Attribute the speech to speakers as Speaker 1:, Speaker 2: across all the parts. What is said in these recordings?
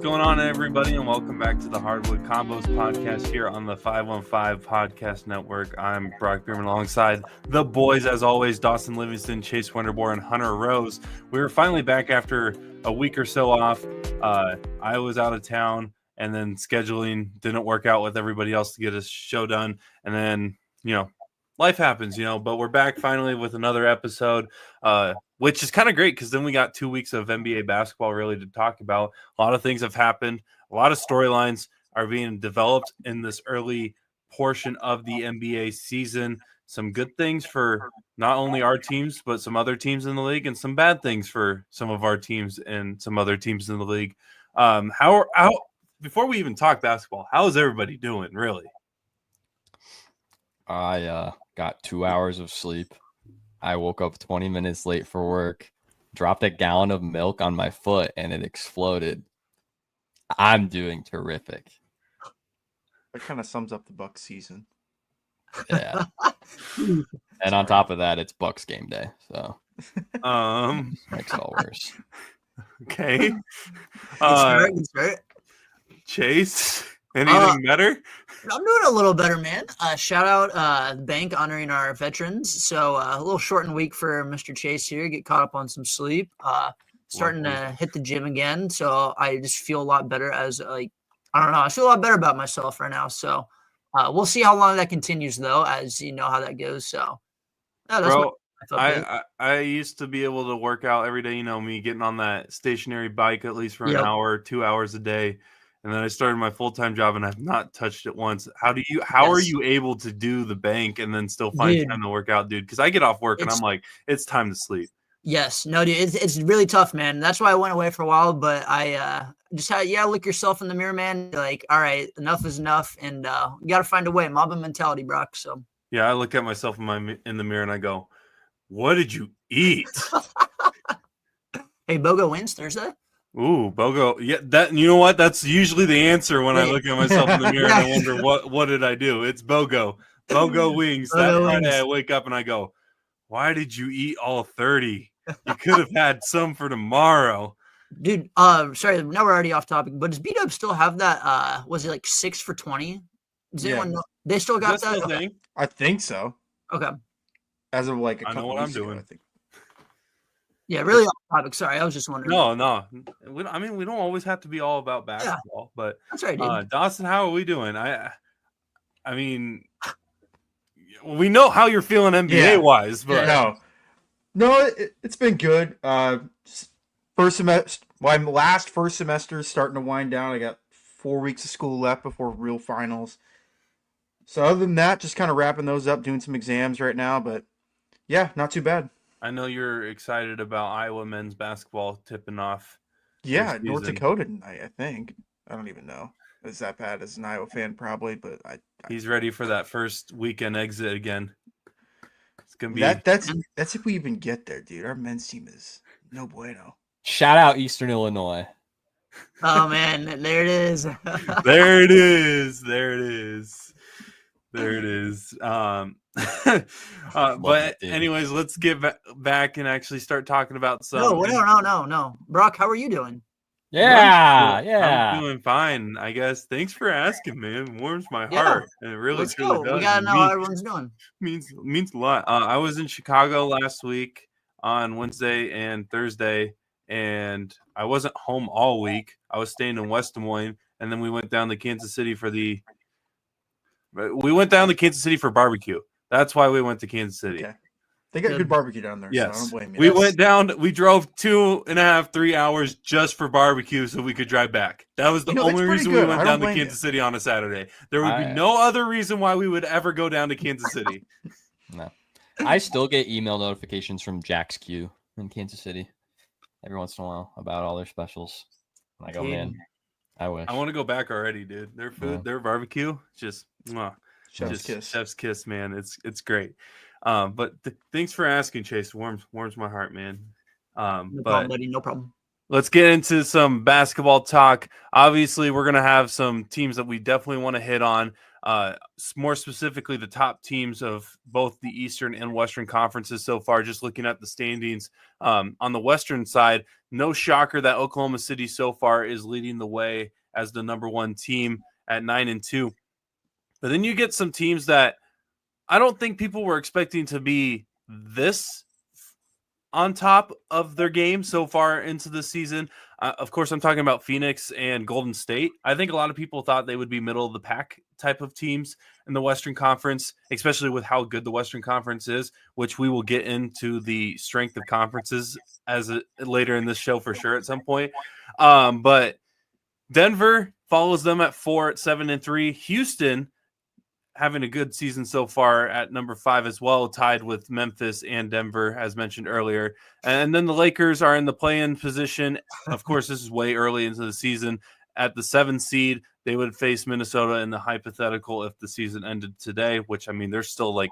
Speaker 1: going on, everybody, and welcome back to the Hardwood Convos podcast here on the 515 Podcast Network. I'm Brock Bierman alongside the boys, as always, Dawson Livingston, Chase Winterbore, and Hunter Rose. We were finally back after a week or so off. I was out of town, and then scheduling didn't work out with everybody else to get a show done. And then, life happens, but we're back finally with another episode, which is kind of great because then we got 2 weeks of NBA basketball really to talk about. A lot of things have happened. A lot of storylines are being developed in this early portion of the NBA season. Some good things for not only our teams, but some other teams in the league, and some bad things for some of our teams and some other teams in the league. Before we even talk basketball, how is everybody doing, really?
Speaker 2: I got 2 hours of sleep. I woke up 20 minutes late for work, dropped a gallon of milk on my foot, and it exploded. I'm doing terrific.
Speaker 3: That kind of sums up the Bucks season.
Speaker 2: Yeah. And on top of that, it's Bucks game day, so makes it all worse.
Speaker 1: Okay.
Speaker 4: It's right.
Speaker 1: Chase, anything better?
Speaker 4: I'm doing a little better, man. Shout out the bank honoring our veterans. So a little shortened week for Mr. Chase here. Get caught up on some sleep. Starting to hit the gym again. So I just feel a lot better I feel a lot better about myself right now. So we'll see how long that continues, though, as you know how that goes. So
Speaker 1: Bro, I used to be able to work out every day. Me getting on that stationary bike at least for an hour, 2 hours a day. And then I started my full-time job and I've not touched it once. How are you able to do the bank and then still find time to work out, dude? Because I get off work and I'm like, it's time to sleep.
Speaker 4: Yes. No, dude, it's really tough, man. That's why I went away for a while, but I just had, look yourself in the mirror, man. Like, all right, enough is enough. And you got to find a way. Mob mentality, Brock. So,
Speaker 1: yeah, I look at myself in the mirror and I go, what did you eat?
Speaker 4: Hey, Bogo wins Thursday.
Speaker 1: Ooh, Bogo. Yeah, you know what? That's usually the answer when I look at myself in the mirror and I wonder what did I do? It's Bogo. Bogo wings. That Friday I wake up and I go, why did you eat all 30? You could have had some for tomorrow.
Speaker 4: Dude, sorry, now we're already off topic, but does B-Dub still have that was it like 6 for 20? Does anyone know? They still got that?
Speaker 1: Okay.
Speaker 3: I think so.
Speaker 4: Okay.
Speaker 3: As of like a
Speaker 1: I know
Speaker 3: couple
Speaker 1: what I'm
Speaker 3: weeks ago,
Speaker 1: doing.
Speaker 3: I think.
Speaker 4: Yeah, really off topic. Sorry, I was just wondering.
Speaker 1: No. We don't always have to be all about basketball, but
Speaker 4: that's right, dude.
Speaker 1: Dawson, how are we doing? I mean, we know how you're feeling NBA wise, but
Speaker 3: no, it's been good. First semester, my last first semester is starting to wind down. I got 4 weeks of school left before real finals. So other than that, just kind of wrapping those up, doing some exams right now. But yeah, not too bad.
Speaker 1: I know you're excited about Iowa men's basketball tipping off.
Speaker 3: Yeah, North Dakota tonight, I think. I don't even know. It's that bad as an Iowa fan, probably, but
Speaker 1: he's ready for that first weekend exit again. It's gonna be
Speaker 3: that's if we even get there, dude. Our men's team is no bueno.
Speaker 2: Shout out Eastern Illinois.
Speaker 4: Oh man, there it is.
Speaker 1: There it is. But anyways, let's get back and actually start talking about some.
Speaker 4: No. Brock, how are you doing?
Speaker 2: Yeah.
Speaker 1: I'm doing fine, I guess. Thanks for asking, man. It warms my heart. And it really
Speaker 4: Let's go.
Speaker 1: does.
Speaker 4: We gotta know how everyone's doing.
Speaker 1: Means a lot. I was in Chicago last week on Wednesday and Thursday, and I wasn't home all week. I was staying in West Des Moines, and then we went down to Kansas City for barbecue. That's why we went to Kansas City.
Speaker 3: Okay. They got good barbecue down there.
Speaker 1: Yes.
Speaker 3: So I don't blame you.
Speaker 1: We went down. We drove 2.5, 3 hours just for barbecue so we could drive back. That was the only reason we went down to Kansas City on a Saturday. There would be no other reason why we would ever go down to Kansas City.
Speaker 2: No. I still get email notifications from Jack's Q in Kansas City every once in a while about all their specials. And I go, man, I wish.
Speaker 1: I want to go back already, dude. Their food, their barbecue, just chef's kiss, man. It's great. But thanks for asking, Chase. Warms my heart, man.
Speaker 4: No problem, buddy. No problem.
Speaker 1: Let's get into some basketball talk. Obviously, we're gonna have some teams that we definitely want to hit on. more specifically the top teams of both the Eastern and Western conferences so far, just looking at the standings. On the Western side, no shocker that Oklahoma City so far is leading the way as the number one team at 9-2. But then you get some teams that I don't think people were expecting to be this on top of their game so far into the season. Of course, I'm talking about Phoenix and Golden State. I think a lot of people thought they would be middle of the pack type of teams in the Western Conference, especially with how good the Western Conference is, which we will get into the strength of conferences later in this show for sure at some point. But Denver follows them at 4 at 7-3. Houston having a good season so far at number 5 as well, tied with Memphis and Denver, as mentioned earlier. And then the Lakers are in the play-in position. Of course, this is way early into the season. At the 7 seed, they would face Minnesota in the hypothetical if the season ended today, which, I mean, there's still like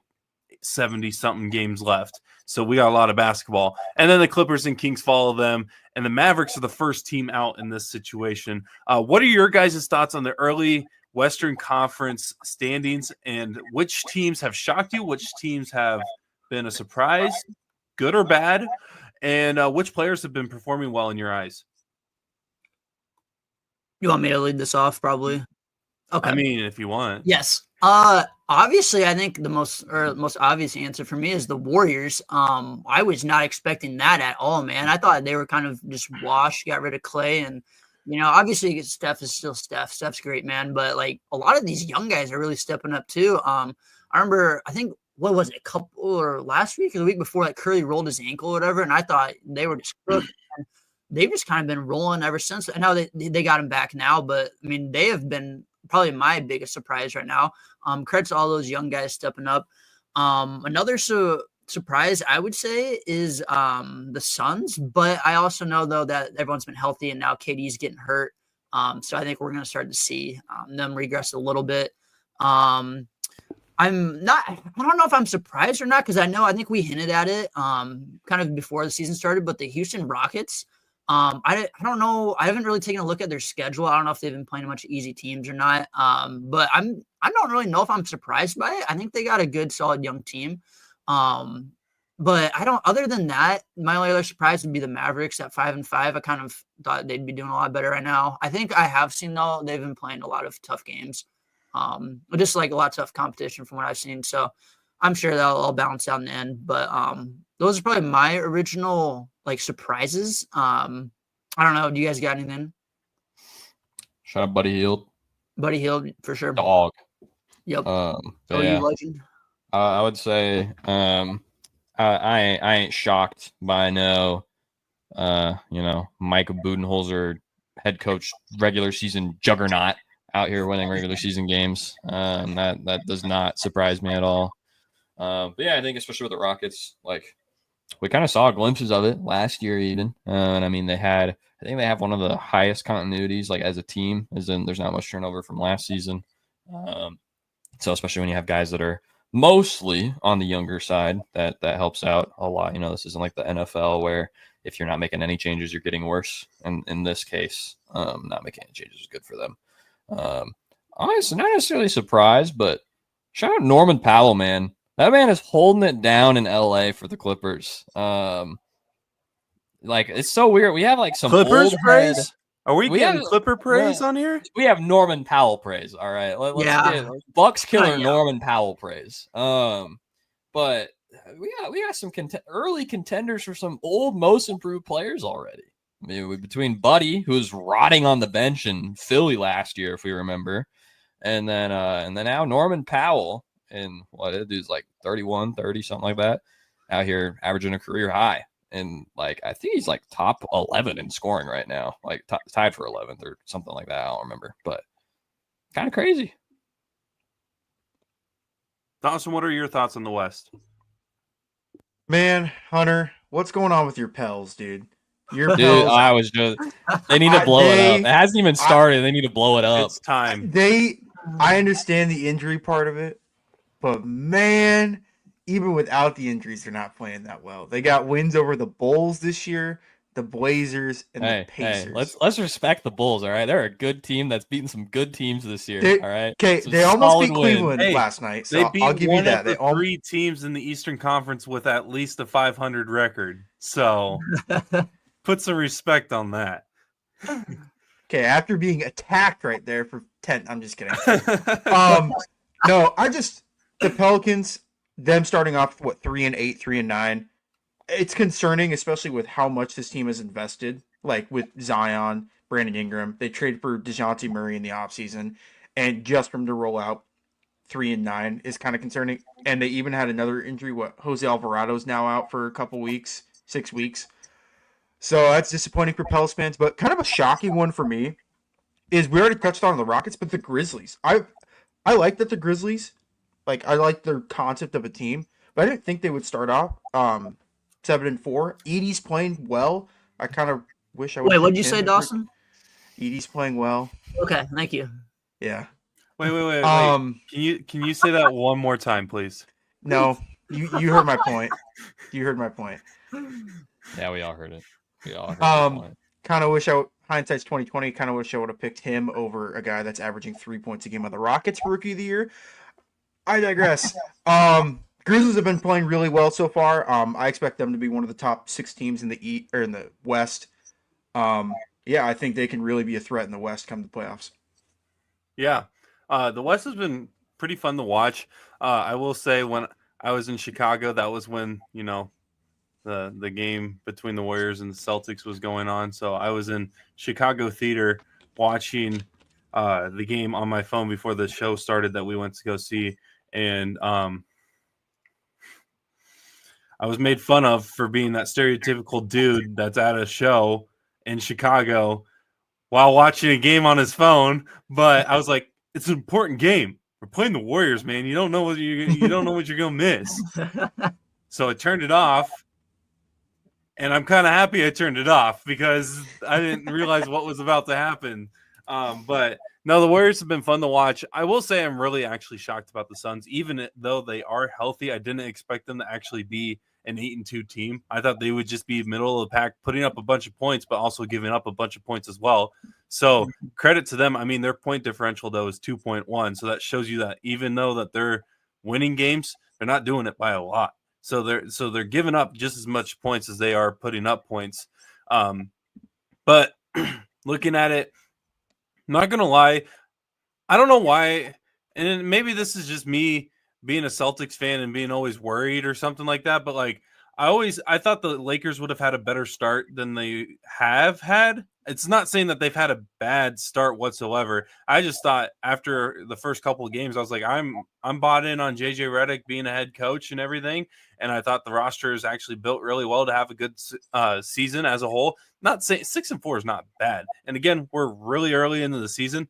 Speaker 1: 70-something games left. So we got a lot of basketball. And then the Clippers and Kings follow them, and the Mavericks are the first team out in this situation. What are your guys' thoughts on the early Western Conference standings, and which teams have shocked you, which teams have been a surprise, good or bad, and which players have been performing well in your eyes?
Speaker 4: You want me to lead this off, probably? Okay.
Speaker 1: I mean, if you want.
Speaker 4: Yes. Obviously, I think the most obvious answer for me is the Warriors. I was not expecting that at all, man. I thought they were kind of just washed, got rid of Clay, and obviously Steph is still Steph. Steph's great, man. But like a lot of these young guys are really stepping up too. I remember, I think, what was it, a couple or last week or the week before, like Curry rolled his ankle or whatever, and I thought they were just cooked. They've just kind of been rolling ever since. I know they got him back now, but I mean, they have been probably my biggest surprise right now. Credit to all those young guys stepping up. Another surprise, I would say, is the Suns, but I also know though that everyone's been healthy and now KD's getting hurt. So I think we're going to start to see them regress a little bit. I don't know if I'm surprised or not, because I think we hinted at it kind of before the season started, but the Houston Rockets, I don't know. I haven't really taken a look at their schedule. I don't know if they've been playing a bunch of easy teams or not. But I don't really know if I'm surprised by it. I think they got a good, solid young team. But other than that, my only other surprise would be the Mavericks at 5-5. I kind of thought they'd be doing a lot better right now. I think I have seen, though, they've been playing a lot of tough games. Just like a lot of tough competition from what I've seen. So I'm sure that'll all balance out in the end. But those are probably my original surprises. I don't know. Do you guys got anything?
Speaker 2: Shout out Buddy Hield.
Speaker 4: Buddy Hield for sure.
Speaker 2: Dog.
Speaker 4: Yep.
Speaker 2: Yeah.
Speaker 4: You legend?
Speaker 2: I would say I ain't shocked by Micah Budenholzer, head coach, regular season juggernaut out here winning regular season games. That does not surprise me at all. But yeah, I think especially with the Rockets, we kind of saw glimpses of it last year even. And I mean, I think they have one of the highest continuities as a team, as in there's not much turnover from last season. So especially when you have guys that are mostly on the younger side, that helps out a lot. This isn't like the NFL where if you're not making any changes, you're getting worse. And in this case, not making any changes is good for them. Honestly, not necessarily surprised, but shout out Norman Powell, man. That man is holding it down in LA for the Clippers. It's so weird. We have some
Speaker 1: Clippers
Speaker 2: old
Speaker 1: praise.
Speaker 2: head.
Speaker 1: Are we getting Clipper praise on here?
Speaker 2: We have Norman Powell praise. All right, let's get Bucks killer Norman Powell praise. But we got some early contenders for some old most improved players already. I mean, between Buddy, who was rotting on the bench in Philly last year, if we remember, and then now Norman Powell, and that dude's 31, 30, something like that, out here averaging a career high. And I think he's top 11 in scoring right now, tied for 11th or something like that. I don't remember, but kind of crazy.
Speaker 1: Dawson, what are your thoughts on the West?
Speaker 3: Man, Hunter, what's going on with your Pels, dude?
Speaker 2: Dude, they need to blow it up. It hasn't even started. They need to blow it up.
Speaker 1: It's time.
Speaker 3: I understand the injury part of it, but man, even without the injuries, they're not playing that well. They got wins over the Bulls this year. the Blazers and the Pacers.
Speaker 2: Let's respect the Bulls, all right? They're a good team that's beaten some good teams this year, all right?
Speaker 3: Okay,
Speaker 2: Some
Speaker 3: they almost
Speaker 2: solid
Speaker 3: beat
Speaker 2: wins.
Speaker 3: Cleveland
Speaker 1: Hey,
Speaker 3: last night,
Speaker 1: They
Speaker 3: so
Speaker 1: beat
Speaker 3: I'll give you
Speaker 1: one
Speaker 3: that.
Speaker 1: of the three teams in the Eastern Conference with at least a 500 record. So put some respect on that.
Speaker 3: Okay, after being attacked right there for 10, I'm just kidding. No, the Pelicans, them starting off 3-8, 3-9. It's concerning, especially with how much this team has invested. Like with Zion, Brandon Ingram, they traded for DeJounte Murray in the offseason, and just from to roll out 3-9 is kind of concerning. And they even had another injury. Jose Alvarado's now out for a couple weeks, 6 weeks. So that's disappointing for Pels fans, but kind of a shocking one for me is we already touched on the Rockets, but the Grizzlies. I like that the Grizzlies, like I like their concept of a team, but I didn't think they would start off 7-4. Edie's playing well. I kind of wish I would.
Speaker 4: Wait, what did you say, Dawson?
Speaker 3: Edie's playing well.
Speaker 4: Okay, thank you.
Speaker 3: Yeah.
Speaker 1: Wait. Can you say that one more time, please?
Speaker 3: No, you heard my point. You heard my point.
Speaker 2: Yeah, we all heard it. We all heard the point.
Speaker 3: Kind of wish hindsight's 2020. Kind of wish I would have picked him over a guy that's averaging 3 points a game on the Rockets for Rookie of the Year. I digress. Grizzlies have been playing really well so far. I expect them to be one of the top 6 teams in the in the West. Yeah, I think they can really be a threat in the West come the playoffs.
Speaker 1: Yeah, the West has been pretty fun to watch. I will say when I was in Chicago, that was when the game between the Warriors and the Celtics was going on. So I was in Chicago theater watching the game on my phone before the show started that we went to go see. And I was made fun of for being that stereotypical dude that's at a show in Chicago while watching a game on his phone. But I was like, it's an important game. We're playing the Warriors, man. You don't know what you don't know what you're gonna miss. So I turned it off. And I'm kind of happy I turned it off because I didn't realize what was about to happen. But no, the Warriors have been fun to watch. I will say I'm really actually shocked about the Suns. Even though they are healthy, I didn't expect them to actually be an 8-2 team. I thought they would just be middle of the pack, putting up a bunch of points, but also giving up a bunch of points as well. So credit to them. I mean, their point differential, though, is 2.1. So that shows you that even though that they're winning games, they're not doing it by a lot. So they're giving up just as much points as they are putting up points. But looking at it, I'm not gonna lie, I don't know why, and maybe this is just me being a Celtics fan and being always worried or something like that. But like I thought the Lakers would have had a better start than they have had. It's not saying that they've had a bad start whatsoever. I just thought after the first couple of games, I was like, I'm bought in on JJ Redick being a head coach and everything. And I thought the roster is actually built really well to have a good season as a whole. Not saying 6-4 is not bad. And again, we're really early into the season.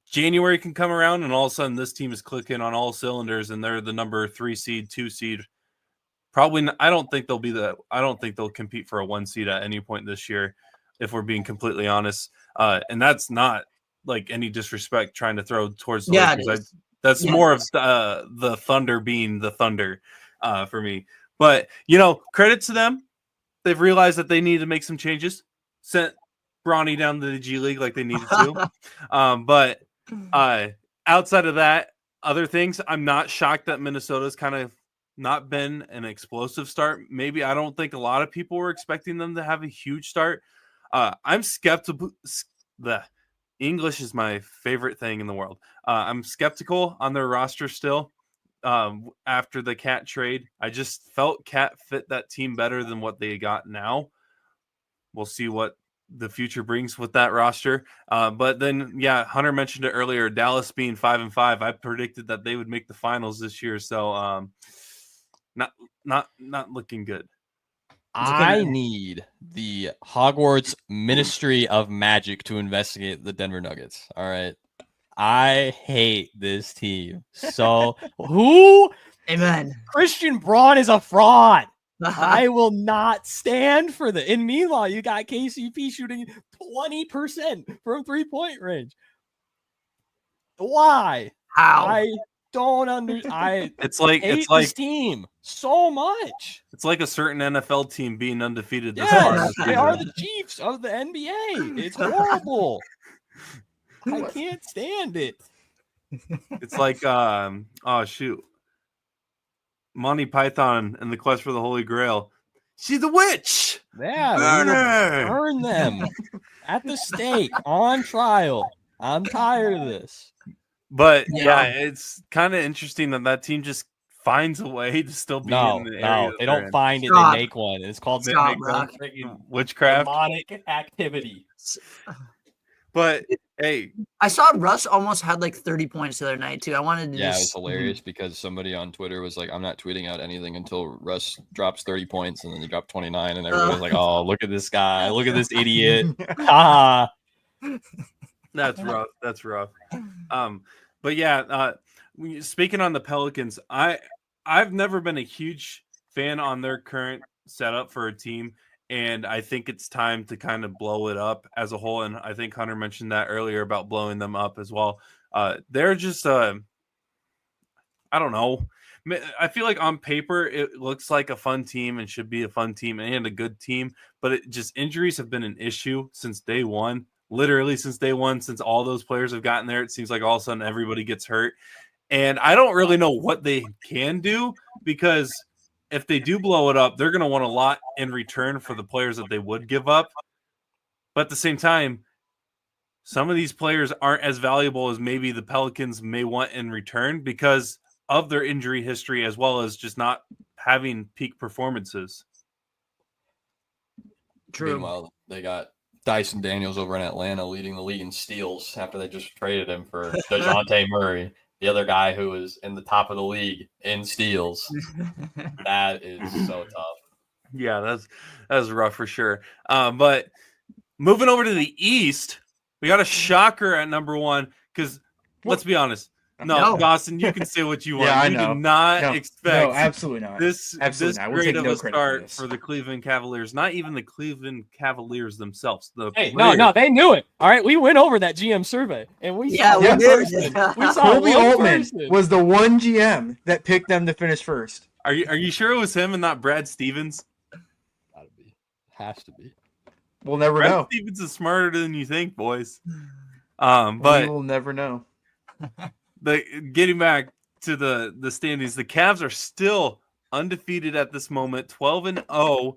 Speaker 1: January can come around and all of a sudden this team is clicking on all cylinders and they're the number 3 seed, 2 seed. Probably not, I don't think they'll compete for a 1 seed at any point this year, if we're being completely honest. And that's not like any disrespect trying to throw towards the Lakers. That's more of the Thunder being the Thunder for me. But, credit to them. They've realized that they need to make some changes. Sent Bronny down to the G League like they needed to. But outside of that, other things, I'm not shocked that Minnesota's kind of not been an explosive start. Maybe I don't think a lot of people were expecting them to have a huge start. I'm skeptical. The English is my favorite thing in the world. I'm skeptical on their roster still. After the Cat trade, I just felt Cat fit that team better than what they got now. We'll see what the future brings with that roster. But then, yeah, Hunter mentioned it earlier. Dallas being 5-5, I predicted that they would make the finals this year. So, not looking good.
Speaker 2: I need the Hogwarts Ministry of Magic to investigate the Denver Nuggets. All right. I hate this team. So who?
Speaker 4: Amen.
Speaker 2: Christian Braun is a fraud. I will not stand for the. And meanwhile, you got KCP shooting 20% from 3-point range. Why?
Speaker 4: How?
Speaker 2: don't I
Speaker 1: It's like
Speaker 2: hate this team so much.
Speaker 1: it's like a certain NFL team being undefeated this far in
Speaker 2: Yes,
Speaker 1: the
Speaker 2: they are
Speaker 1: season.
Speaker 2: the Chiefs of the NBA. It's horrible. I can't stand it.
Speaker 1: It's like oh shoot, Monty Python and the Quest for the Holy Grail. She's a witch.
Speaker 2: Yeah,
Speaker 1: Burn
Speaker 2: we need to
Speaker 1: her!
Speaker 2: burn them at the stake on trial. I'm tired of this.
Speaker 1: But
Speaker 4: Yeah.
Speaker 1: it's kind of interesting that team just finds a way to still be
Speaker 2: No,
Speaker 1: in the area.
Speaker 2: no,
Speaker 1: that
Speaker 2: they
Speaker 1: they're
Speaker 2: don't
Speaker 1: in.
Speaker 2: find it.
Speaker 4: Stop.
Speaker 2: They make one. It's called
Speaker 4: Stop,
Speaker 1: Make
Speaker 4: Brock.
Speaker 2: freaking
Speaker 1: Witchcraft.
Speaker 2: demonic activity.
Speaker 1: But hey,
Speaker 4: I saw Russ almost had like 30 points the other night too. I wanted to
Speaker 2: Yeah, it was
Speaker 4: just
Speaker 2: hilarious because somebody on Twitter was like, I'm not tweeting out anything until Russ drops 30 points, and then he dropped 29, and everybody was like, oh, look at this guy. Look at this idiot. Ha.
Speaker 1: that's rough. That's rough. But yeah, speaking on the Pelicans, I've never been a huge fan on their current setup for a team, and I think it's time to kind of blow it up as a whole. And I think Hunter mentioned that earlier about blowing them up as well. They're just I don't know. I feel like on paper it looks like a fun team and should be a fun team and a good team, but it just injuries have been an issue since day one. Literally since day one, since all those players have gotten there, it seems like all of a sudden everybody gets hurt. And I don't really know what they can do, because if they do blow it up, they're going to want a lot in return for the players that they would give up. But at the same time, some of these players aren't as valuable as maybe the Pelicans may want in return because of their injury history, as well as just not having peak performances.
Speaker 4: true.
Speaker 2: Meanwhile, they got Dyson Daniels over in Atlanta leading the league in steals after they just traded him for DeJounte Murray, the other guy who is in the top of the league in steals. That is so tough.
Speaker 1: Yeah, that's rough for sure. But moving over to the East, we got a shocker at number one, because let's be honest. No, Dawson, you can say what you want.
Speaker 3: Yeah, I
Speaker 1: you
Speaker 3: know.
Speaker 1: did not expect
Speaker 3: absolutely not.
Speaker 1: this
Speaker 3: Absolutely not. We'll
Speaker 1: great
Speaker 3: take
Speaker 1: of
Speaker 3: no
Speaker 1: a
Speaker 3: credit
Speaker 1: start
Speaker 3: for
Speaker 1: for the Cleveland Cavaliers. Not even the Cleveland Cavaliers themselves.
Speaker 2: Hey, no, they knew it. All right, we went over that GM survey, and we saw one
Speaker 4: did.
Speaker 2: person. We saw
Speaker 3: Colby
Speaker 2: one
Speaker 3: Altman
Speaker 2: person.
Speaker 3: was the one GM that picked them to finish first.
Speaker 1: Are you sure it was him and not Brad Stevens?
Speaker 2: Gotta be. Has to be.
Speaker 3: We'll never
Speaker 1: Brad
Speaker 3: know.
Speaker 1: Stevens is smarter than you think, boys.
Speaker 3: We
Speaker 1: But
Speaker 3: will never know.
Speaker 1: getting back to the standings, the Cavs are still undefeated at this moment, 12-0.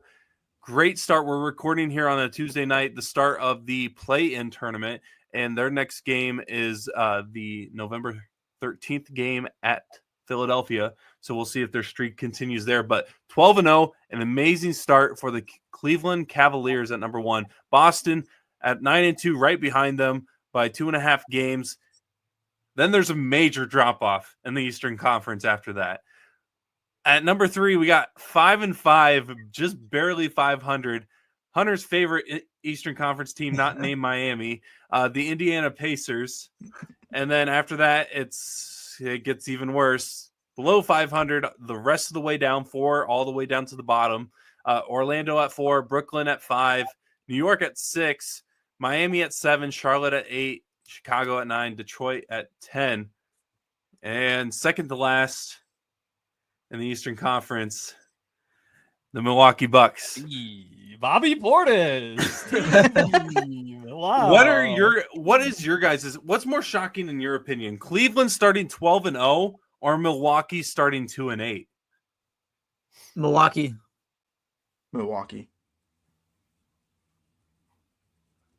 Speaker 1: Great start. We're recording here on a Tuesday night, the start of the play-in tournament, and their next game is the November 13th game at Philadelphia. So we'll see if their streak continues there. But 12-0, an amazing start for the Cleveland Cavaliers at number one. Boston at 9-2, right behind them by 2.5 games. Then there's a major drop-off in the Eastern Conference after that. At number 3, we got 5-5, just barely 500. Hunter's favorite Eastern Conference team, not named Miami, the Indiana Pacers. And then after that, it gets even worse. Below 500, the rest of the way down, 4, all the way down to the bottom. Orlando at 4, Brooklyn at 5, New York at 6, Miami at 7, Charlotte at 8, Chicago at 9, Detroit at 10. And second to last in the Eastern Conference, the Milwaukee Bucks.
Speaker 2: Bobby Portis. Wow.
Speaker 1: What's more shocking in your opinion? Cleveland starting 12-0 or Milwaukee starting 2-8?
Speaker 4: Milwaukee.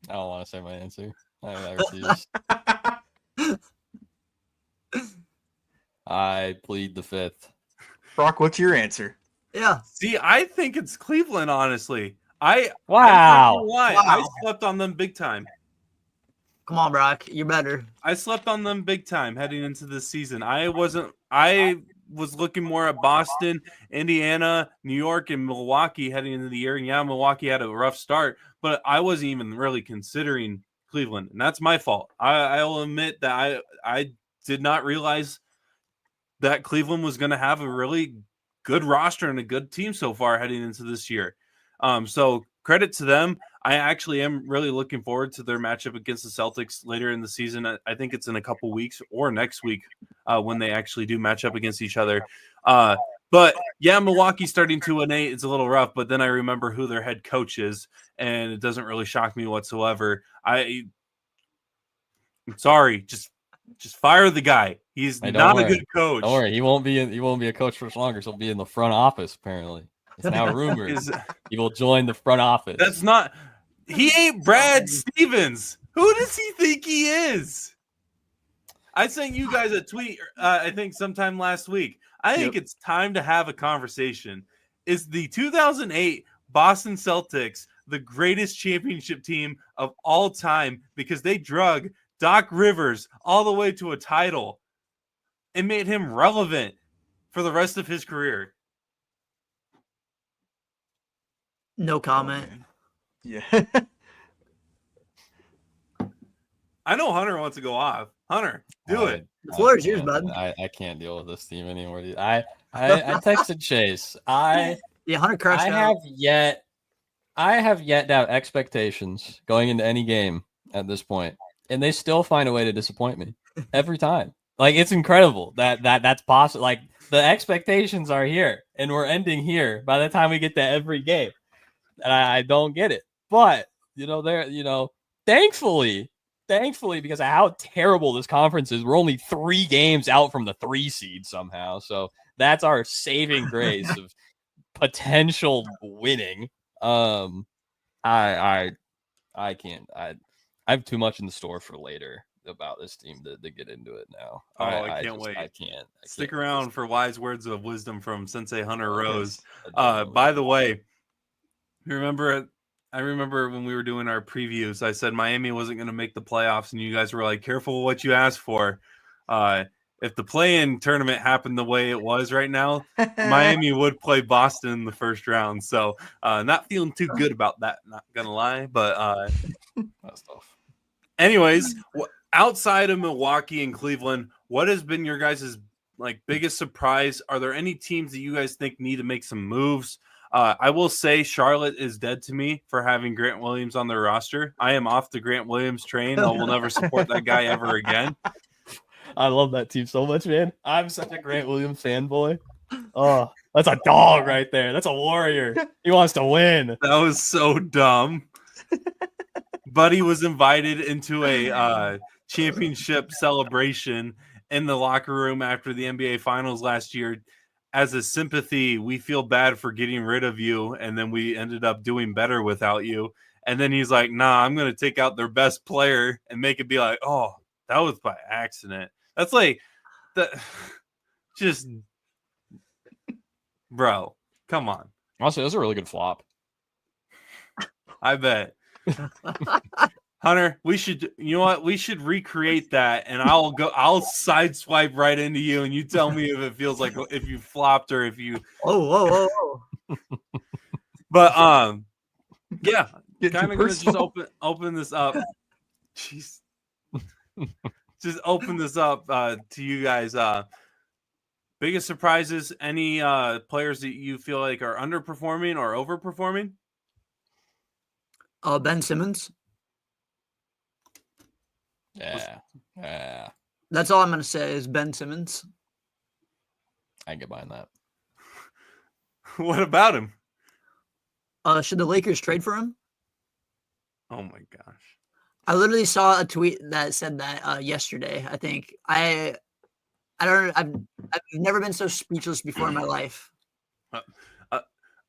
Speaker 2: I don't want to say my answer. I refuse. I plead the fifth.
Speaker 3: Brock, what's your answer?
Speaker 4: Yeah.
Speaker 1: See, I think it's Cleveland, honestly.
Speaker 2: Wow.
Speaker 1: I slept on them big time.
Speaker 4: Come on, Brock. You're better.
Speaker 1: I slept on them big time heading into this season. I was looking more at Boston, Indiana, New York, and Milwaukee heading into the year. And yeah, Milwaukee had a rough start, but I wasn't even really considering Cleveland, and that's my fault. I'll admit that I did not realize that Cleveland was going to have a really good roster and a good team so far heading into this year. So credit to them. I actually am really looking forward to their matchup against the Celtics later in the season. I think it's in a couple weeks or next week when they actually do match up against each other. But yeah, Milwaukee's starting 2-8. It's a little rough, but then I remember who their head coach is, and it doesn't really shock me whatsoever. I'm sorry, just fire the guy. He's not a good coach.
Speaker 2: Don't worry, he won't be a coach for longer. So he'll be in the front office. Apparently, it's now rumored he will join the front office.
Speaker 1: That's not. He ain't Brad Stevens. Who does he think he is? I sent you guys a tweet. I think sometime last week. I think it's time to have a conversation. Is the 2008 Boston Celtics the greatest championship team of all time because they drug Doc Rivers all the way to a title and made him relevant for the rest of his career?
Speaker 4: No comment.
Speaker 3: Yeah.
Speaker 2: I
Speaker 3: know
Speaker 1: Hunter wants to go off. Hunter, do it.
Speaker 4: The floor is yours, bud.
Speaker 2: I can't deal with this team anymore. I texted Chase.
Speaker 4: Hunter crashed out.
Speaker 2: I have yet to have expectations going into any game at this point, and they still find a way to disappoint me every time. Like, it's incredible that's possible. Like, the expectations are here, and we're ending here by the time we get to every game. And I don't get it. But, thankfully, because of how terrible this conference is, we're only 3 games out from the 3 seed somehow. So that's our saving grace of potential winning. I can't. I have too much in the store for later about this team to get into it now.
Speaker 1: Oh, I can't wait.
Speaker 2: I can't.
Speaker 1: Stick around for wise words of wisdom from Sensei Hunter Rose. By the way, I remember when we were doing our previews, I said Miami wasn't going to make the playoffs, and you guys were like, careful what you ask for. If the play-in tournament happened the way it was right now, Miami would play Boston in the first round. So not feeling too good about that, not going to lie. But
Speaker 2: that's tough.
Speaker 1: Anyways, outside of Milwaukee and Cleveland, what has been your guys' biggest surprise? Are there any teams that you guys think need to make some moves? I will say Charlotte is dead to me for having Grant Williams on their roster. I am off the Grant Williams train. I will never support that guy ever again.
Speaker 2: I love that team so much, man. I'm such a Grant Williams fanboy. Oh, that's a dog right there. That's a warrior. He wants to win.
Speaker 1: That was so dumb. Buddy was invited into a championship celebration in the locker room after the NBA Finals last year. As a sympathy, we feel bad for getting rid of you, and then we ended up doing better without you. And then he's like, nah, I'm going to take out their best player and make it be like, oh, that was by accident. That's like, just, bro, come on.
Speaker 2: Honestly, that was a really good flop.
Speaker 1: I bet. Hunter, we should recreate that, and I'll sideswipe right into you, and you tell me if it feels like if you flopped or if you.
Speaker 4: Whoa.
Speaker 1: But yeah, kind of gonna just open this up. Jeez, just open this up to you guys. Biggest surprises? Any players that you feel like are underperforming or overperforming?
Speaker 4: Ben Simmons.
Speaker 2: Yeah.
Speaker 4: That's all I'm going to say is Ben Simmons.
Speaker 2: I can get behind that.
Speaker 1: What about him?
Speaker 4: Should the Lakers trade for him?
Speaker 1: Oh my gosh.
Speaker 4: I literally saw a tweet that said that yesterday. I think I don't. I've never been so speechless before in my life.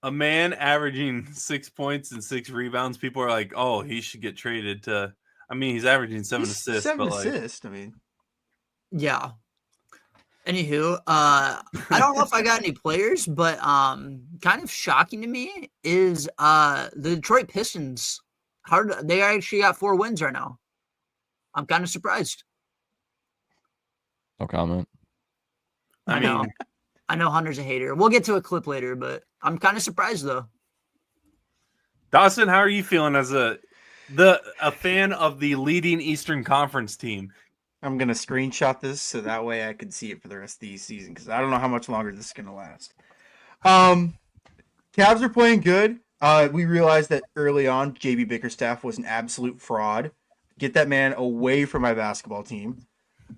Speaker 1: A man averaging 6 points and 6 rebounds. People are like, "Oh, he should get traded to." I mean, he's averaging 7 assists.
Speaker 3: 7 assists. I mean,
Speaker 4: yeah. Anywho, I don't know if I got any players, but kind of shocking to me is the Detroit Pistons. They actually got 4 wins right now. I'm kind of surprised.
Speaker 2: No comment.
Speaker 4: I know Hunter's a hater. We'll get to a clip later, but I'm kind of surprised though.
Speaker 1: Dawson, how are you feeling as a fan of the leading Eastern Conference team?
Speaker 3: I'm gonna screenshot this so that way I can see it for the rest of the season because I don't know how much longer this is gonna last. Cavs are playing good. We realized that early on, JB Bickerstaff was an absolute fraud. Get that man away from my basketball team.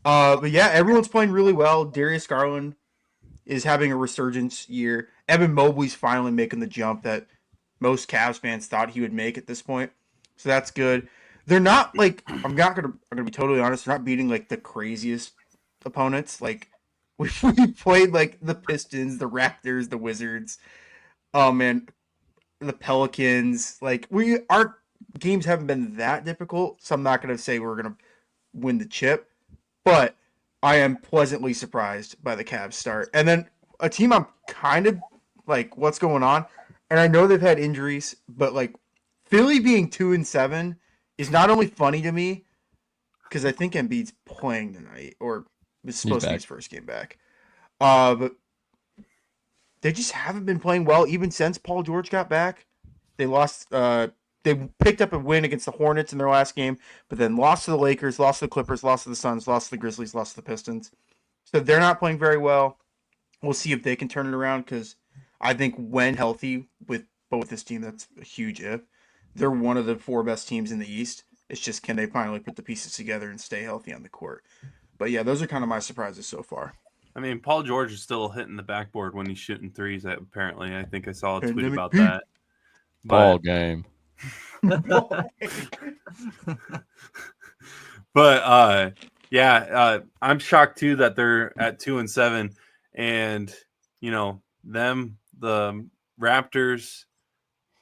Speaker 3: But yeah, everyone's playing really well. Darius Garland is having a resurgence year. Evan Mobley's finally making the jump that most Cavs fans thought he would make at this point. So that's good. They're not like I'm gonna be totally honest. They're not beating like the craziest opponents. Like we played like the Pistons, the Raptors, the Wizards. Oh man, the Pelicans. Like our games haven't been that difficult. So I'm not gonna say we're gonna win the chip, but I am pleasantly surprised by the Cavs start. And then a team I'm kind of like, what's going on? And I know they've had injuries, but like Philly being 2-7 is not only funny to me because I think Embiid's playing tonight, or it's supposed to be his first game back. But they just haven't been playing well even since Paul George got back. They lost. They picked up a win against the Hornets in their last game, but then lost to the Lakers, lost to the Clippers, lost to the Suns, lost to the Grizzlies, lost to the Pistons. So they're not playing very well. We'll see if they can turn it around because I think when healthy with both this team, that's a huge if. They're one of the 4 best teams in the East. It's just can they finally put the pieces together and stay healthy on the court. But yeah, those are kind of my surprises so far.
Speaker 1: I mean, Paul George is still hitting the backboard when he's shooting threes. Apparently, I think I saw a tweet
Speaker 3: Pandemic
Speaker 1: about
Speaker 3: peak.
Speaker 1: that.
Speaker 2: Ball game.
Speaker 1: But I'm shocked too that they're at 2-7, and you know them, the Raptors,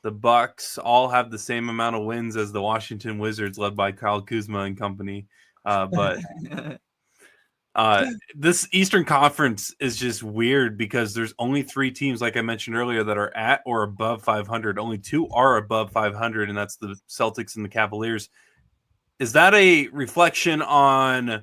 Speaker 1: the Bucks all have the same amount of wins as the Washington Wizards, led by Kyle Kuzma and company. But this Eastern Conference is just weird because there's only 3 teams, like I mentioned earlier, that are at or above 500. Only 2 are above 500, and that's the Celtics and the Cavaliers. Is that a reflection on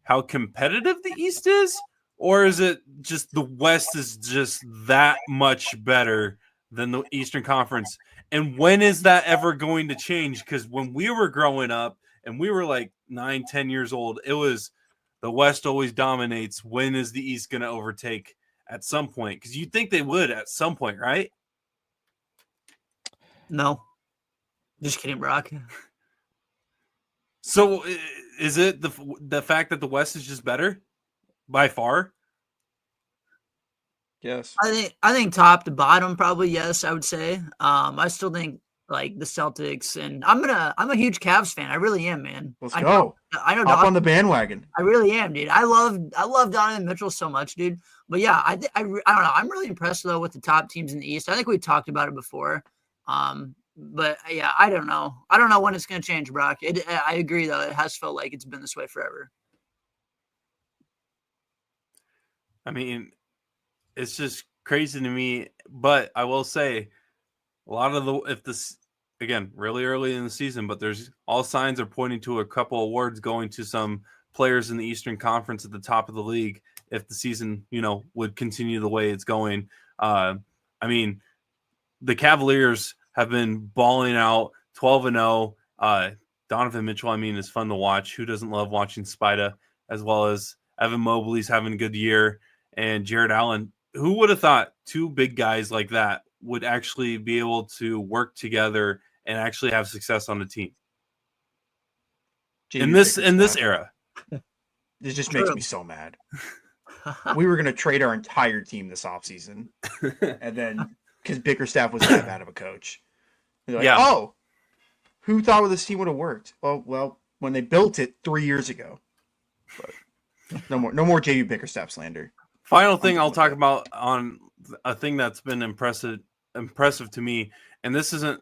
Speaker 1: how competitive the East is, or is it just the West is just that much better than the Eastern Conference? And when is that ever going to change? Because when we were growing up and we were like 9-10 years old, it was the West always dominates. When is the East going to overtake at some point? Because you'd think they would at some point, right?
Speaker 4: No. Just kidding, Brock.
Speaker 1: So is it the fact that the West is just better by far?
Speaker 3: Yes.
Speaker 4: I think top to bottom, probably yes, I would say. I still think like the Celtics, and I'm a huge Cavs fan. I really am, man.
Speaker 3: Let's go.
Speaker 4: I know.
Speaker 3: Hop on the bandwagon.
Speaker 4: I really am, dude. I love Donovan Mitchell so much, dude. But yeah, I don't know. I'm really impressed though with the top teams in the East. I think we talked about it before. But yeah, I don't know. I don't know when it's going to change, Brock. I agree though. It has felt like it's been this way forever.
Speaker 1: I mean, it's just crazy to me. But I will say, a lot of again, really early in the season, but there's all signs are pointing to a couple awards going to some players in the Eastern Conference at the top of the league if the season, would continue the way it's going. I mean, the Cavaliers have been balling out 12-0. Donovan Mitchell, is fun to watch. Who doesn't love watching Spida? As well as Evan Mobley's having a good year. And Jared Allen. Who would have thought 2 big guys like that would actually be able to work together and actually have success on the team? In this era.
Speaker 3: This just makes me so mad. We were going to trade our entire team this offseason. And then, because Bickerstaff was that bad of a coach. They're like, oh, who thought this team would have worked? Well, when they built it 3 years ago. But no more JB Bickerstaff slander.
Speaker 1: Final thing I'll talk about on a thing that's been impressive to me, and this isn't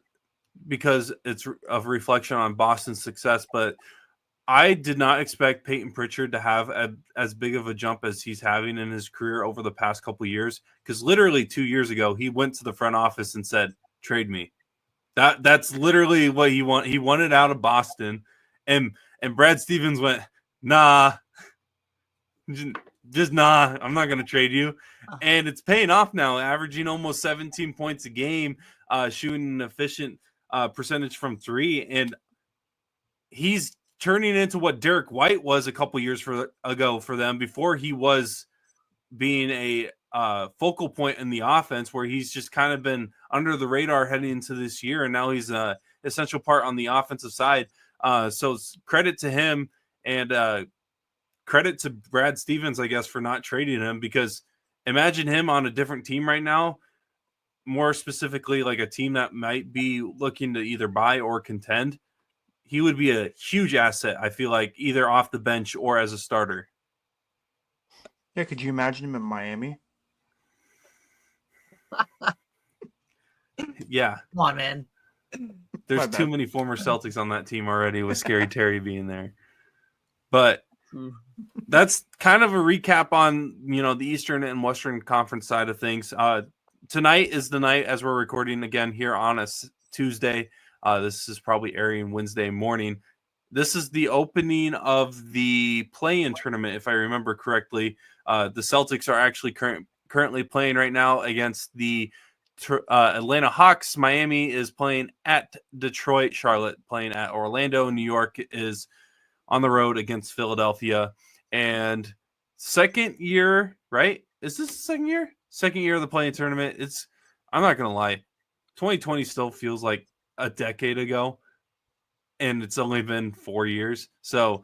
Speaker 1: because it's a reflection on Boston's success, but I did not expect Peyton Pritchard to have as big of a jump as he's having in his career over the past couple of years. Because literally 2 years ago, he went to the front office and said, "Trade me." That's literally what he wanted. He wanted out of Boston, and Brad Stevens went, "Nah, just nah. I'm not going to trade you." And it's paying off now, averaging almost 17 points a game, shooting an efficient percentage from 3, and he's turning into what Derek White was a couple years ago for them before he was being focal point in the offense, where he's just kind of been under the radar heading into this year, and now he's a essential part on the offensive side. So credit to him, and credit to Brad Stevens, I guess, for not trading him, because imagine him on a different team right now, more specifically like a team that might be looking to either buy or contend. He would be a huge asset, I feel like, either off the bench or as a starter.
Speaker 3: Yeah, could you imagine him in Miami?
Speaker 1: Yeah.
Speaker 4: Come on, man.
Speaker 1: There's
Speaker 3: My
Speaker 1: too
Speaker 3: bad.
Speaker 1: many former Celtics on that team already with Scary Terry being there. But that's kind of a recap on, the Eastern and Western Conference side of things. Tonight is the night, as we're recording again here on a Tuesday. This is probably airing Wednesday morning. This is the opening of the play-in tournament, if I remember correctly. The Celtics are actually currently playing right now against the Atlanta Hawks. Miami is playing at Detroit. Charlotte playing at Orlando. New York is on the road against Philadelphia. And second year, right? Is this the second year? Second year of the play-in tournament. I'm not going to lie, 2020 still feels like a decade ago, and it's only been 4 years. So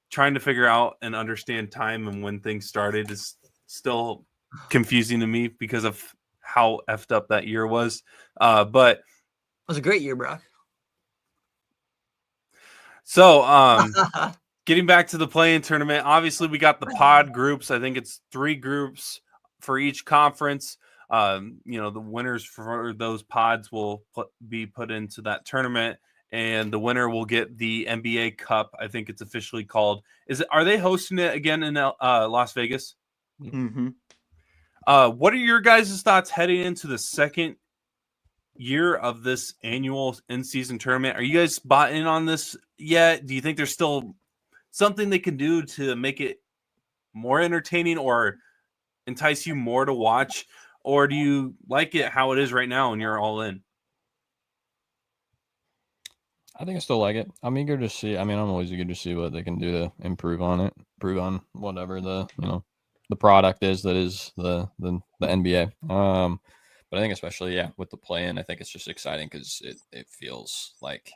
Speaker 1: trying to figure out and understand time and when things started is still confusing to me because of how effed up that year was. But
Speaker 4: It was a great year, Brock.
Speaker 1: So getting back to the play-in tournament, obviously we got the pod groups. I think it's 3 groups for each conference. The winners for those pods will be put into that tournament, and the winner will get the NBA Cup. I think it's officially called. Are they hosting it again in Las Vegas?
Speaker 3: Mm-hmm.
Speaker 1: What are your guys' thoughts heading into the second year of this annual in-season tournament? Are you guys bought in on this yet? Do you think there's still something they can do to make it more entertaining or entice you more to watch? Or do you like it how it is right now and you're all in?
Speaker 2: I think I still like it. I'm eager to see. I'm always eager to see what they can do to improve on it, improve on whatever the product is that is the NBA. But I think especially with the play-in, I think it's just exciting because it feels like,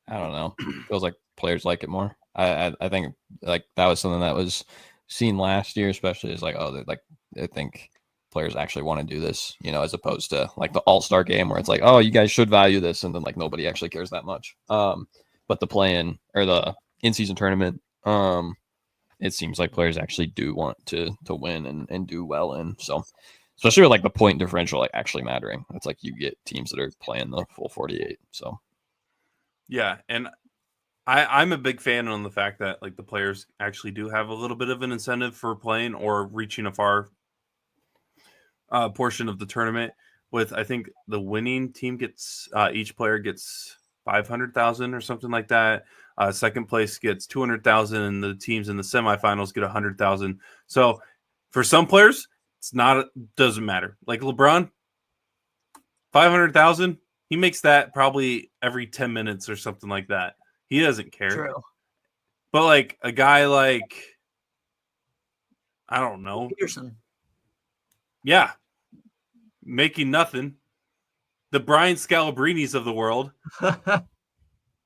Speaker 2: I don't know, feels like players like it more. I think like that was something that was seen last year, especially is like, I think players actually want to do this, as opposed to like the All-Star game where it's like, oh, you guys should value this, and then like nobody actually cares that much. But the play-in or the in-season tournament, it seems like players actually do want to win and do well in. So especially with like the point differential like actually mattering. It's like you get teams that are playing the full 48. So
Speaker 1: yeah, and I'm a big fan on the fact that like the players actually do have a little bit of an incentive for playing or reaching a far portion of the tournament. With I think the winning team gets each player gets 500,000 or something like that. Second place gets 200,000, and the teams in the semifinals get 100,000. So for some players, doesn't matter. Like LeBron, 500,000, he makes that probably every 10 minutes or something like that. He doesn't care.
Speaker 4: True.
Speaker 1: But like a guy like, I don't know,
Speaker 4: Peterson.
Speaker 1: Yeah, making nothing. The Brian Scalabrinis of the world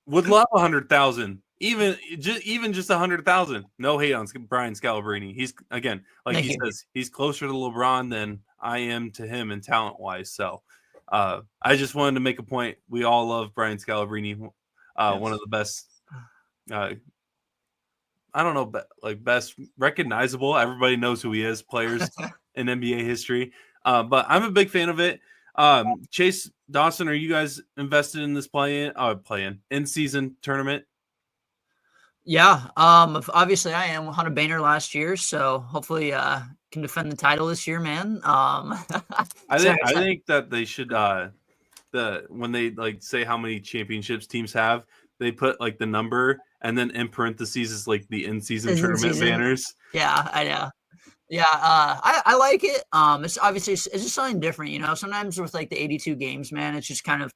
Speaker 1: would love 100,000, even just 100,000. No hate on Brian Scalabrini. He's again, like he says, he's closer to LeBron than I am to him in talent wise. So, I just wanted to make a point. We all love Brian Scalabrini, one of the best. I don't know, but like best recognizable. Everybody knows who he is. Players in NBA history. But I'm a big fan of it. Chase, Dawson, are you guys invested in this play-in in-season tournament?
Speaker 4: Yeah. Obviously I am. Hunter Boehner last year, so hopefully can defend the title this year, man.
Speaker 1: I think that they should when they like say how many championships teams have, they put like the number and then in parentheses is like the in-season tournament banners.
Speaker 4: Yeah, I know. Yeah, I like it. It's obviously it's just something different, Sometimes with like the 82 games, man, it's just kind of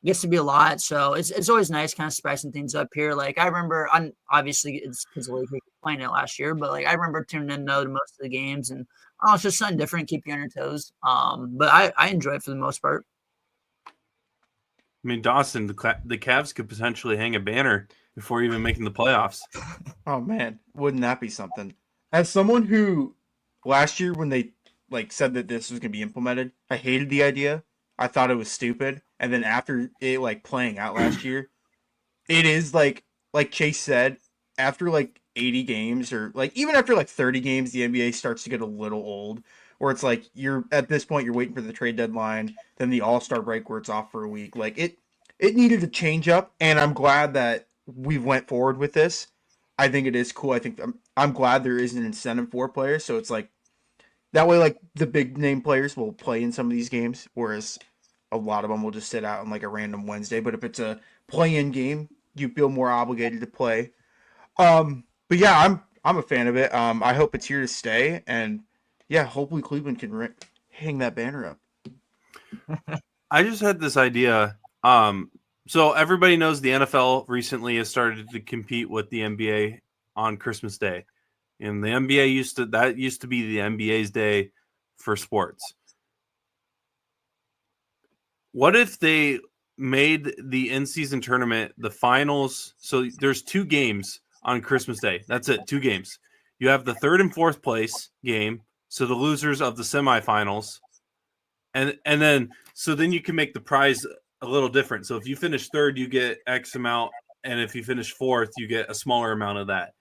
Speaker 4: gets to be a lot. So it's always nice, kind of spicing things up here. Like I remember, obviously it's because the Lakers were playing it last year, but like I remember tuning in to most of the games, and Oh, it's just something different, keep you on your toes. But I enjoy it for the most part.
Speaker 1: I mean, Dawson, the Cavs could potentially hang a banner before even making the playoffs.
Speaker 3: Oh man, wouldn't that be something? As someone who last year when they said that this was going to be implemented, I hated the idea. I thought it was stupid, and then after it playing out last year, it is like Chase said, after 80 games or even after 30 games, the NBA starts to get a little old. Where it's you're at this point you're waiting for the trade deadline, then the All-Star break where it's off for a week. It needed to change up, and I'm glad that we went forward with this. I think it is cool. I think I'm glad there is an incentive for players, so it's that way the big name players will play in some of these games, whereas a lot of them will just sit out on a random Wednesday. But if it's a play-in game, you feel more obligated to play. But yeah, I'm a fan of it. I hope it's here to stay, and yeah, hopefully Cleveland can hang that banner up.
Speaker 1: I just had this idea. So everybody knows the NFL recently has started to compete with the NBA on Christmas Day, and the NBA used to be the NBA's day for sports. What if they made the in-season tournament the finals? So there's 2 games on Christmas Day. That's it, 2 games. You have the 3rd and 4th place game, so the losers of the semifinals, and then you can make the prize a little different. So if you finish 3rd, you get X amount, and if you finish 4th, you get a smaller amount of that.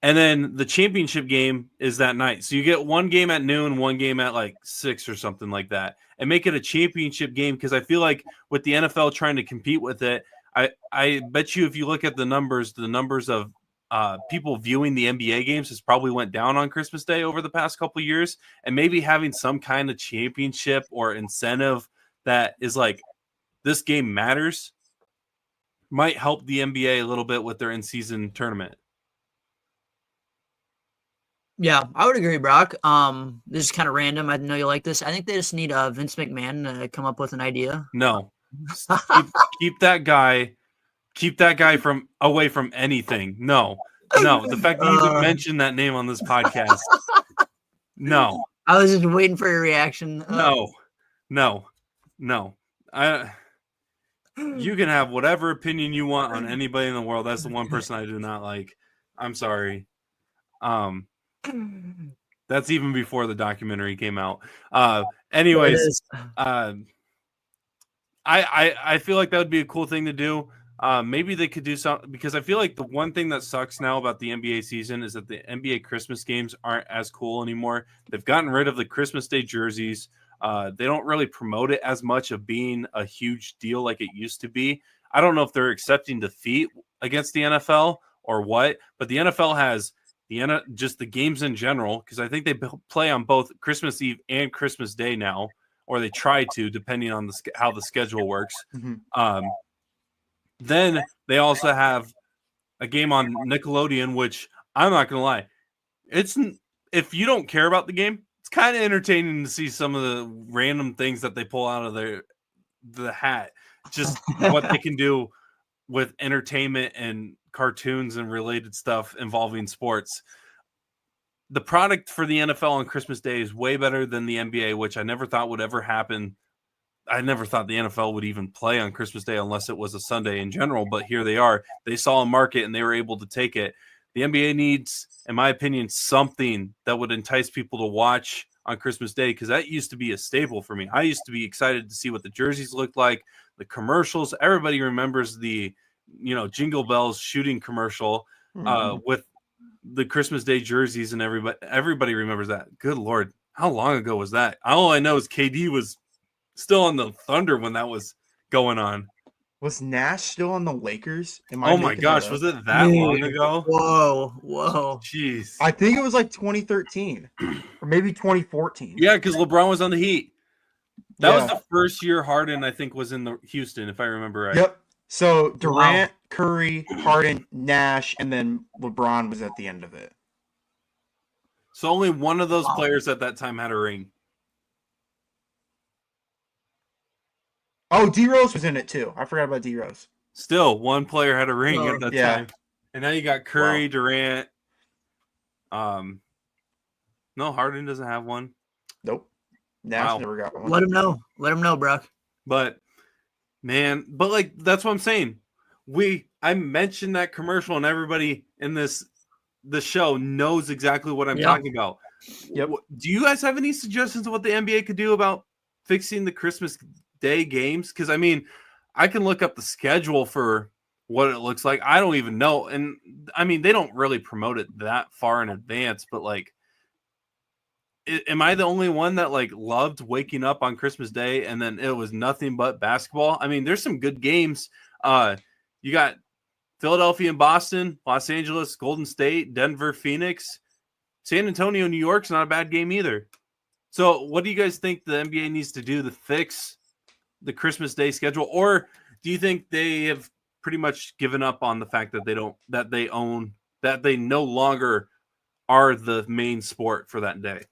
Speaker 1: And then the championship game is that night. So you get 1 game at noon, 1 game at 6 or something like that, and make it a championship game. Because I feel like with the NFL trying to compete with it, I bet you if you look at the numbers of people viewing the NBA games has probably went down on Christmas Day over the past couple of years. And maybe having some kind of championship or incentive that is this game matters might help the NBA a little bit with their in-season tournament.
Speaker 4: Yeah, I would agree, Brock. This is kind of random. I know you like this. I think they just need Vince McMahon to come up with an idea.
Speaker 1: No, keep that guy from away from anything. No. The fact that you even mentioned that name on this podcast. No,
Speaker 4: I was just waiting for your reaction.
Speaker 1: No. You can have whatever opinion you want on anybody in the world. That's the one person I do not like. I'm sorry. That's even before the documentary came out. Anyways, I feel like that would be a cool thing to do. Maybe they could do something, because I feel like the one thing that sucks now about the NBA season is that the NBA Christmas games aren't as cool anymore. They've gotten rid of the Christmas Day jerseys. They don't really promote it as much of being a huge deal like it used to be. I don't know if they're accepting defeat against the NFL or what, but the NFL has just the games in general, because I think they play on both Christmas Eve and Christmas Day now, or they try to, depending on how the schedule works. Mm-hmm. Then they also have a game on Nickelodeon, which I'm not gonna lie, if you don't care about the game, it's kind of entertaining to see some of the random things that they pull out of the hat, just what they can do with entertainment and cartoons and related stuff involving sports. The product for the NFL on Christmas Day is way better than the NBA, which I never thought would ever happen. I never thought the NFL would even play on Christmas Day unless it was a Sunday in general, but here they are. They saw a market and they were able to take it. The NBA needs, in my opinion, something that would entice people to watch on Christmas Day, because that used to be a staple for me. I used to be excited to see what the jerseys looked like, the commercials. Everybody remembers the Jingle Bells shooting commercial with the Christmas Day jerseys, and everybody remembers that. Good Lord, how long ago was that? All I know is KD was still on the Thunder when that was going on.
Speaker 3: Was Nash still on the Lakers?
Speaker 1: Oh my gosh, was it that long ago?
Speaker 4: Whoa.
Speaker 1: Jeez.
Speaker 3: I think it was 2013 or maybe 2014.
Speaker 1: Yeah, because LeBron was on the Heat. That was the first year Harden, I think, was in the Houston, if I remember right.
Speaker 3: Yep. So Durant, Curry, Harden, Nash, and then LeBron was at the end of it.
Speaker 1: So only one of those players at that time had a ring.
Speaker 3: Oh, D-Rose was in it too. I forgot about D-Rose.
Speaker 1: Still, one player had a ring at that time. And now you got Curry, Durant. No, Harden doesn't have one.
Speaker 3: Nope. Nash
Speaker 1: Wow.
Speaker 3: never got one.
Speaker 4: Let him know. Let him know, Brock.
Speaker 1: But man, like that's what I'm saying. I mentioned that commercial, and everybody in the show knows exactly what I'm talking about.
Speaker 3: Yep.
Speaker 1: Do you guys have any suggestions of what the NBA could do about fixing the Christmas Day games? Because I mean, I can look up the schedule for what it looks like. I don't even know, and I mean, they don't really promote it that far in advance. But like, am I the only one that like loved waking up on Christmas Day and then it was nothing but basketball? I mean, there's some good games. You got Philadelphia and Boston, Los Angeles, Golden State, Denver, Phoenix, San Antonio, New York's not a bad game either. So what do you guys think the NBA needs to do to fix the Christmas Day schedule? Or do you think they have pretty much given up on the fact that they no longer are the main sport for that day?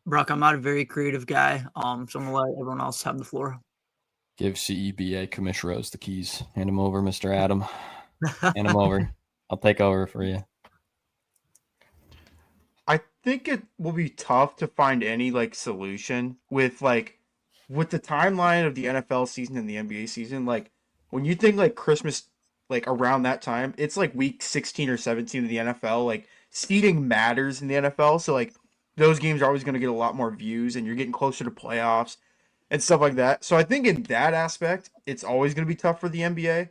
Speaker 4: Brock, I'm not a very creative guy, so I'm gonna let everyone else have the floor.
Speaker 2: Give CEBA Commissioner Rose the keys. Hand them over, Mr. Adam. Hand them over. I'll take over for you.
Speaker 3: I think it will be tough to find any like solution with the timeline of the NFL season and the NBA season. Like when you think like Christmas, like around that time, it's like week 16 or 17 of the NFL. Like seeding matters in the NFL, so like those games are always going to get a lot more views, and you're getting closer to playoffs and stuff like that. So I think in that aspect, it's always going to be tough for the NBA,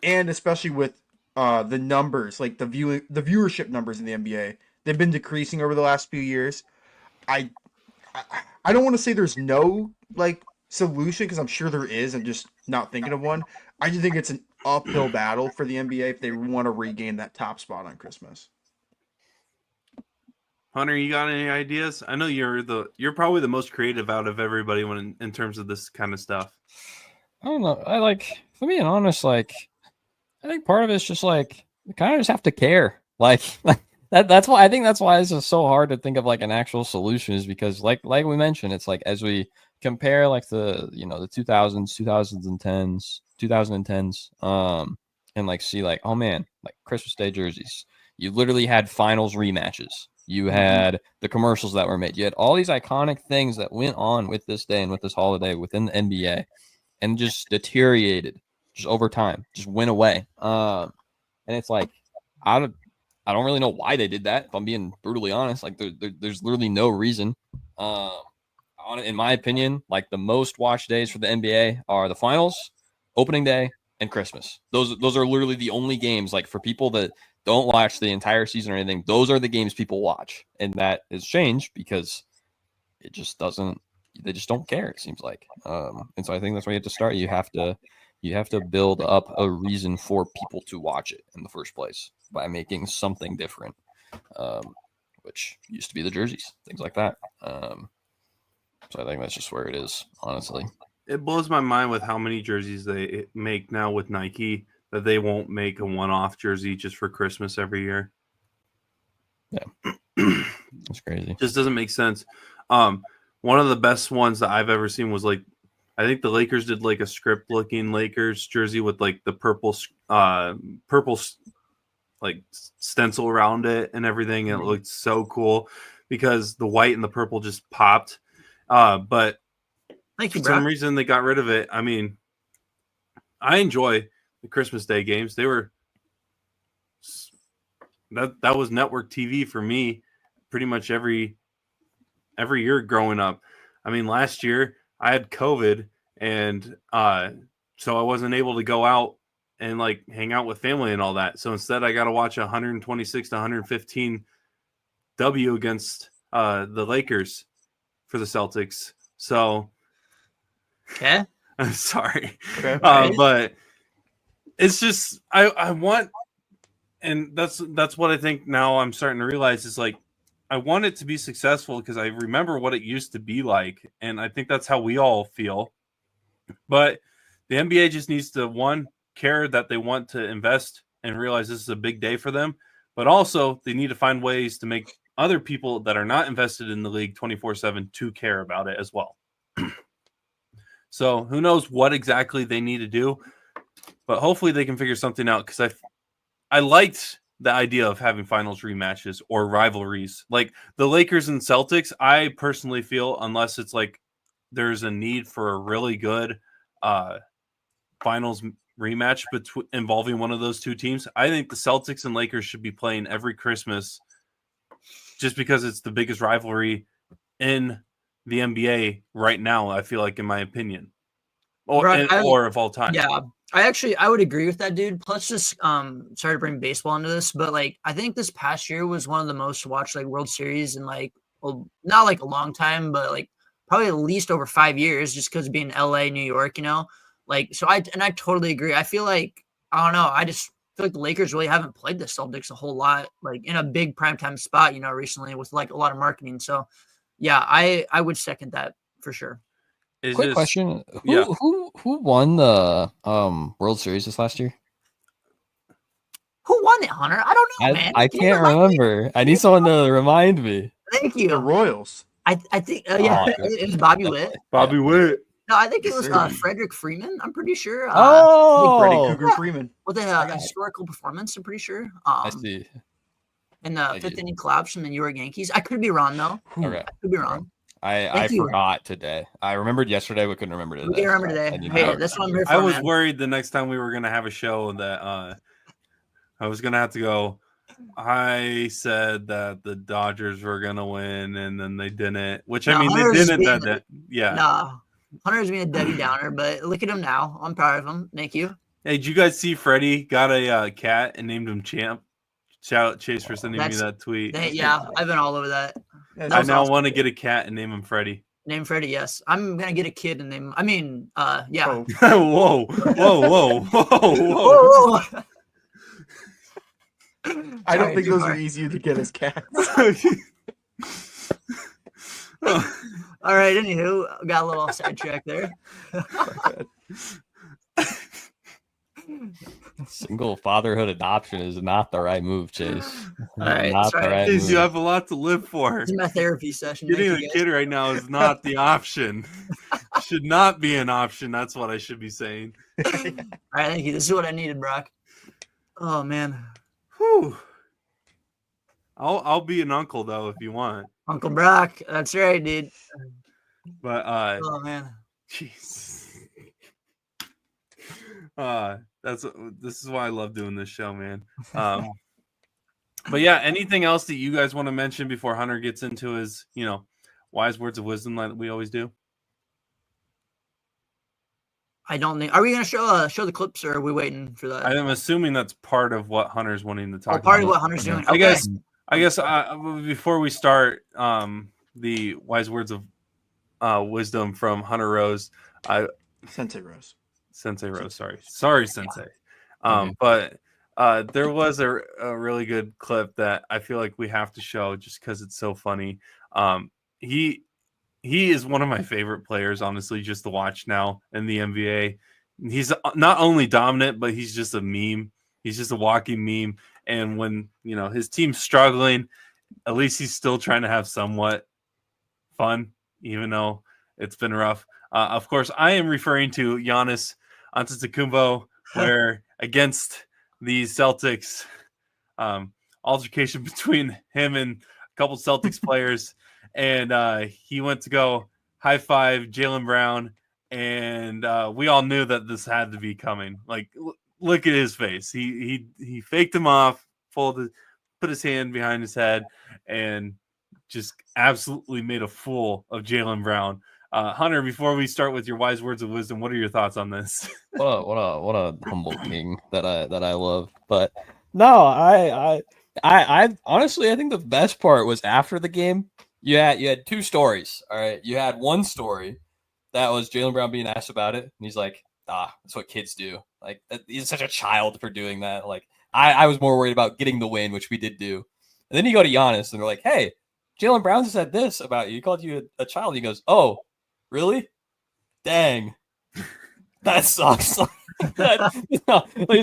Speaker 3: and especially with the numbers, like the viewership numbers in the NBA. They've been decreasing over the last few years. I don't want to say there's no like solution, because I'm sure there is. I'm just not thinking of one. I just think it's an uphill battle for the NBA if they want to regain that top spot on Christmas.
Speaker 1: Hunter, you got any ideas? I know you're probably the most creative out of everybody in terms of this kind of stuff.
Speaker 2: I don't know. For being honest, like, I think part of it's just like you kind of just have to care. Like that's why it's just so hard to think of like an actual solution, is because like we mentioned, it's like as we compare like the 2010s, and like see like, oh man, like Christmas Day jerseys. You literally had finals rematches. You had the commercials that were made. You had all these iconic things that went on with this day and with this holiday within the NBA, and just deteriorated just over time, just went away. And it's like, I don't really know why they did that, if I'm being brutally honest. Like there's literally no reason. In my opinion, like the most watched days for the NBA are the finals, opening day, and Christmas. Those are literally the only games, like for people that don't watch the entire season or anything, those are the games people watch. And that has changed because they just don't care, it seems like. And so I think that's where you have to start. You have to build up a reason for people to watch it in the first place by making something different, which used to be the jerseys, things like that. So I think that's just where it is, honestly.
Speaker 1: It blows my mind with how many jerseys they make now with Nike that they won't make a one-off jersey just for Christmas every year.
Speaker 2: Yeah, it's crazy.
Speaker 1: Just doesn't make sense. One of the best ones that I've ever seen was like, I think the Lakers did like a script-looking Lakers jersey with like the purple like stencil around it and everything, and it looked so cool because the white and the purple just popped. But
Speaker 4: Thank you,
Speaker 1: for some reason they got rid of it. I mean, I enjoy the Christmas Day games. They were that was network TV for me pretty much every year growing up. I mean, last year I had COVID, and so I wasn't able to go out and like hang out with family and all that. So instead I got to watch 126 to 115 W against the Lakers for the Celtics. So
Speaker 4: Okay.
Speaker 1: I'm sorry.
Speaker 3: Okay.
Speaker 1: But it's just I want, and that's what I think now I'm starting to realize is like I want it to be successful because I remember what it used to be like, and I think that's how we all feel. But the NBA just needs to, one, care that they want to invest and realize this is a big day for them, but also they need to find ways to make other people that are not invested in the league 24/7 to care about it as well. So who knows what exactly they need to do, but hopefully they can figure something out, because I liked the idea of having finals rematches or rivalries. Like the Lakers and Celtics, I personally feel, unless it's like there's a need for a really good finals rematch involving one of those two teams, I think the Celtics and Lakers should be playing every Christmas just because it's the biggest rivalry in the NBA right now, I feel like, in my opinion. Or of all time.
Speaker 4: Yeah. I would agree with that, dude. Plus, just sorry to bring baseball into this, but like I think this past year was one of the most watched like World Series in like, well, not like a long time, but like probably at least over 5 years, just because being LA, New York, you know, like so. I totally agree. I feel like I don't know. I just feel like the Lakers really haven't played the Celtics a whole lot, like in a big primetime spot, you know, recently with like a lot of marketing. So yeah, I would second that for sure.
Speaker 2: Quick question:
Speaker 1: yeah.
Speaker 2: Who won the World Series this last year?
Speaker 4: Who won it, Hunter? I don't know, man.
Speaker 2: I can't remember. I need someone to remind me.
Speaker 4: Thank you.
Speaker 3: The Royals.
Speaker 4: I think yeah, it was Bobby Witt.
Speaker 1: Bobby Witt.
Speaker 4: No, I think it was Frederick Freeman. I'm pretty sure.
Speaker 3: Freddie Cougar Freeman
Speaker 4: with a historical performance. I'm pretty sure.
Speaker 2: I see.
Speaker 4: In the fifth inning collapse from the New York Yankees. I could be wrong though.
Speaker 2: Okay.
Speaker 4: I could be wrong.
Speaker 2: I forgot today. I remembered yesterday, but couldn't remember today.
Speaker 4: We can remember today. Hey, that's what I'm here for.
Speaker 1: I was worried the next time we were gonna have a show that I was gonna have to go. I said that the Dodgers were gonna win, and then they didn't. Which I mean, they didn't. Yeah.
Speaker 4: Nah, Hunter's being a Debbie Downer, but look at him now. I'm proud of him. Thank you.
Speaker 1: Hey, did you guys see Freddie got a cat and named him Champ? Shout out Chase for sending me that tweet.
Speaker 4: Yeah, I've been all over that.
Speaker 1: I now want to get a cat and name him Freddie.
Speaker 4: Name Freddie, yes. I'm gonna get a kid and name. I mean, yeah.
Speaker 1: Oh. whoa.
Speaker 3: I don't think those are easy to get as cats.
Speaker 4: All right. Anywho, got a little sidetrack there.
Speaker 2: Single fatherhood adoption is not the right move, Chase.
Speaker 4: All right,
Speaker 2: not the right
Speaker 1: Chase,
Speaker 2: move.
Speaker 1: you have a lot to live for.
Speaker 4: This is my therapy session.
Speaker 1: Getting a kid right now is not the option. Should not be an option. That's what I should be saying.
Speaker 4: All right, thank you. This is what I needed, Brock. Oh man.
Speaker 1: Whew. I'll be an uncle though if you want.
Speaker 4: Uncle Brock. That's right, dude.
Speaker 1: But
Speaker 4: oh man.
Speaker 1: Jeez. This is why I love doing this show, man. But yeah, anything else that you guys want to mention before Hunter gets into his, wise words of wisdom like we always do?
Speaker 4: I don't think. Are we going to show the clips, or are we waiting for that?
Speaker 1: I'm assuming that's part of what Hunter's wanting to talk about.
Speaker 4: Part of what Hunter's doing. Okay.
Speaker 1: I guess before we start, the wise words of wisdom from Hunter Rose,
Speaker 3: Sensei Rose.
Speaker 1: Sorry, Sensei. But there was a really good clip that I feel like we have to show just because it's so funny. He is one of my favorite players, honestly, just to watch now in the NBA. He's not only dominant, but he's just a meme. He's just a walking meme. And when his team's struggling, at least he's still trying to have somewhat fun, even though it's been rough. Of course, I am referring to Giannis Antetokounmpo, where against the Celtics, altercation between him and a couple Celtics players, and he went to go high five Jaylen Brown, and we all knew that this had to be coming. Like, look at his face. He faked him off, put his hand behind his head, and just absolutely made a fool of Jaylen Brown. Hunter, before we start with your wise words of wisdom, what are your thoughts on this?
Speaker 2: What a humble king that I love. But no, I honestly, I think the best part was after the game. You had two stories. All right, you had one story that was Jaylen Brown being asked about it, and he's like, that's what kids do. Like, he's such a child for doing that. Like, I was more worried about getting the win, which we did do. And then you go to Giannis, and they're like, hey, Jaylen Brown said this about you. He called you a child. He goes, oh, really? Dang. That sucks. He's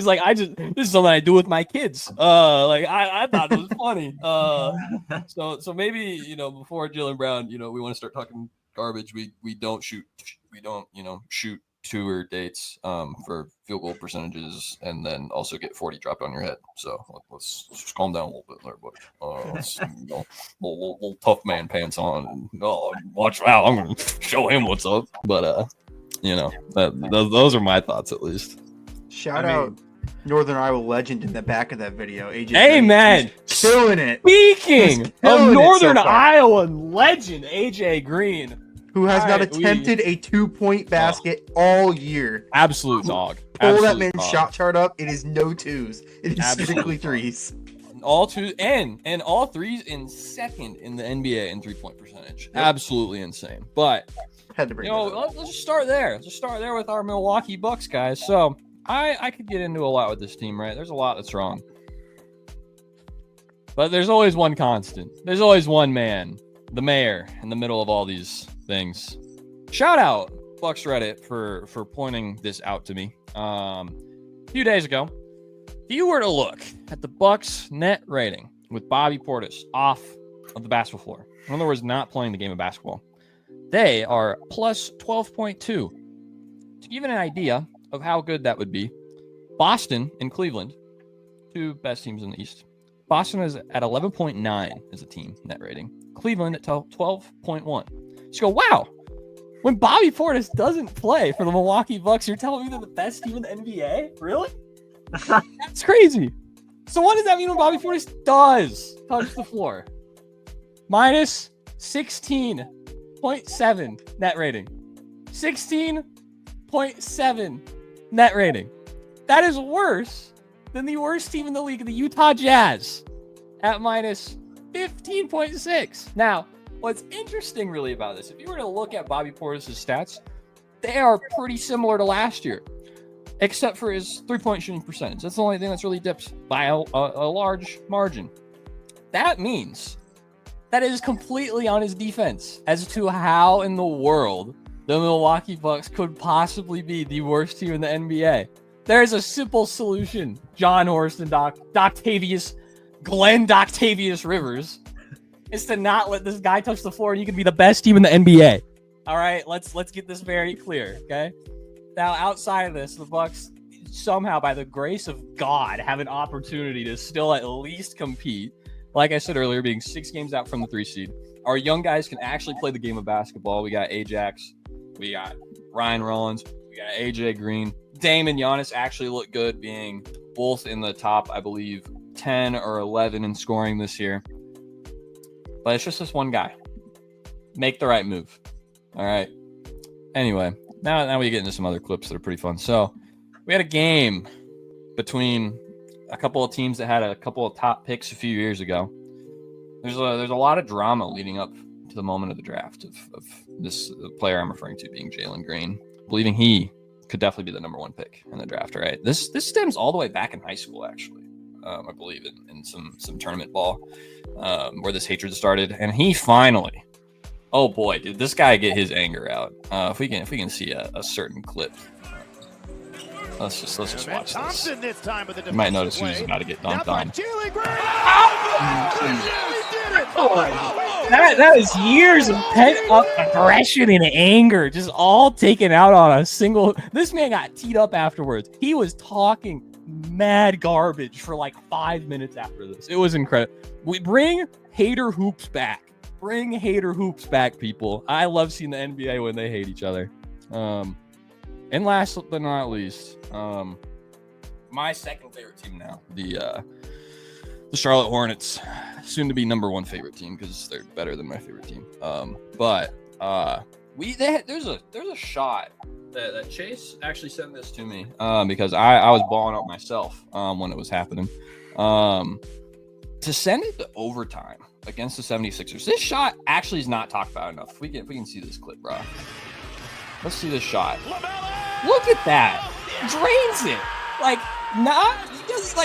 Speaker 2: like, this is something I do with my kids. I thought it was funny. So maybe, before Jaylen Brown, we want to start talking garbage. We don't shoot tour dates for field goal percentages, and then also get 40 dropped on your head. So let's just calm down a little bit there, buddy. Let's, little tough man pants on. And, watch out! I'm gonna show him what's up. But those are my thoughts at least.
Speaker 3: Shout out Northern Iowa legend in the back of that video, AJ.
Speaker 2: Hey, man,
Speaker 3: killing it.
Speaker 2: Speaking of Northern Iowa legend, AJ Green,
Speaker 3: who has not attempted a 2-point basket all year.
Speaker 2: Absolute dog.
Speaker 3: Pull that man's shot chart up. It is no twos. It is strictly threes.
Speaker 2: All twos and all threes in second in the NBA in 3-point percentage. Yep. Absolutely insane. But
Speaker 3: had to bring
Speaker 2: let's just start there. Let's just start there with our Milwaukee Bucks guys. So I could get into a lot with this team, right? There's a lot that's wrong. But there's always one constant. There's always one man, the mayor, in the middle of all these things. Shout out Bucks Reddit for pointing this out to me. A few days ago, if you were to look at the Bucks net rating with Bobby Portis off of the basketball floor, in other words, not playing the game of basketball, they are plus 12.2. To give you an idea of how good that would be, Boston and Cleveland, two best teams in the East. Boston is at 11.9 as a team net rating. Cleveland at 12.1. So you go, wow. When Bobby Portis doesn't play for the Milwaukee Bucks, you're telling me they're the best team in the NBA? Really? That's crazy. So what does that mean when Bobby Portis does touch the floor? Minus 16.7 net rating. 16.7 net rating. That is worse than the worst team in the league, the Utah Jazz, at minus 15.6. Now, what's interesting really about this, if you were to look at Bobby Portis' stats, they are pretty similar to last year, except for his three-point shooting percentage. That's the only thing that's really dipped by a large margin. That means that it is completely on his defense as to how in the world the Milwaukee Bucks could possibly be the worst team in the NBA. There's a simple solution, John Horst and Glenn Doctavius Rivers, is to not let this guy touch the floor, and you can be the best team in the NBA. All right, let's get this very clear, okay? Now, outside of this, the Bucks somehow, by the grace of God, have an opportunity to still at least compete. Like I said earlier, being 6 games out from the 3 seed, our young guys can actually play the game of basketball. We got Ajax, we got Ryan Rollins, we got AJ Green. Dame and Giannis actually look good, being both in the top, I believe, 10 or 11 in scoring this year. But it's just this one guy. Make the right move. All right. Anyway, now we get into some other clips that are pretty fun. So we had a game between a couple of teams that had a couple of top picks a few years ago. There's a lot of drama leading up to the moment of the draft of this player I'm referring to being Jalen Green, believing he could definitely be the number 1 pick in the draft. Right. This stems all the way back in high school, actually. I believe in some tournament ball where this hatred started, and he finally, oh boy, did this guy get his anger out. If we can see a certain clip, let's just watch this. You might notice who's about to get dunked on. That is years of pent up aggression and anger, just all taken out on a single. This man got teed up afterwards. He was talking mad garbage for like 5 minutes after this. It was incredible. We bring hater hoops back. Bring hater hoops back, people. I love seeing the NBA when they hate each other. And last but not least, my second favorite team now, the Charlotte Hornets, soon to be number 1 favorite team because they're better than my favorite team. But there's a shot that Chase actually sent this to me because I was balling up myself when it was happening. To send it to overtime against the 76ers. This shot actually is not talked about enough. If we can see this clip, bro. Let's see this shot. Look at that. Drains it. Like,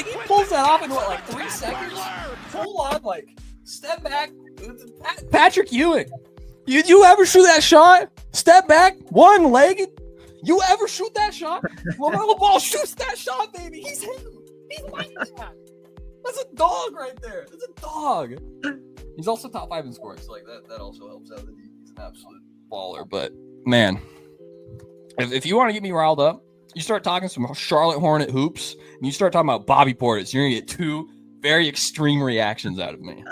Speaker 2: he pulls that off in what, like 3 seconds? Full on, like, step back. Patrick Ewing. You ever shoot that shot? Step back, one-legged. You ever shoot that shot? LaMelo Ball shoots that shot, baby. He's hitting. He's like that. That's a dog right there. That's a dog. He's also top 5 in scoring, so like that also helps out. He's an absolute baller. But man, If you want to get me riled up, you start talking some Charlotte Hornet hoops, and you start talking about Bobby Portis, you're gonna get two very extreme reactions out of me.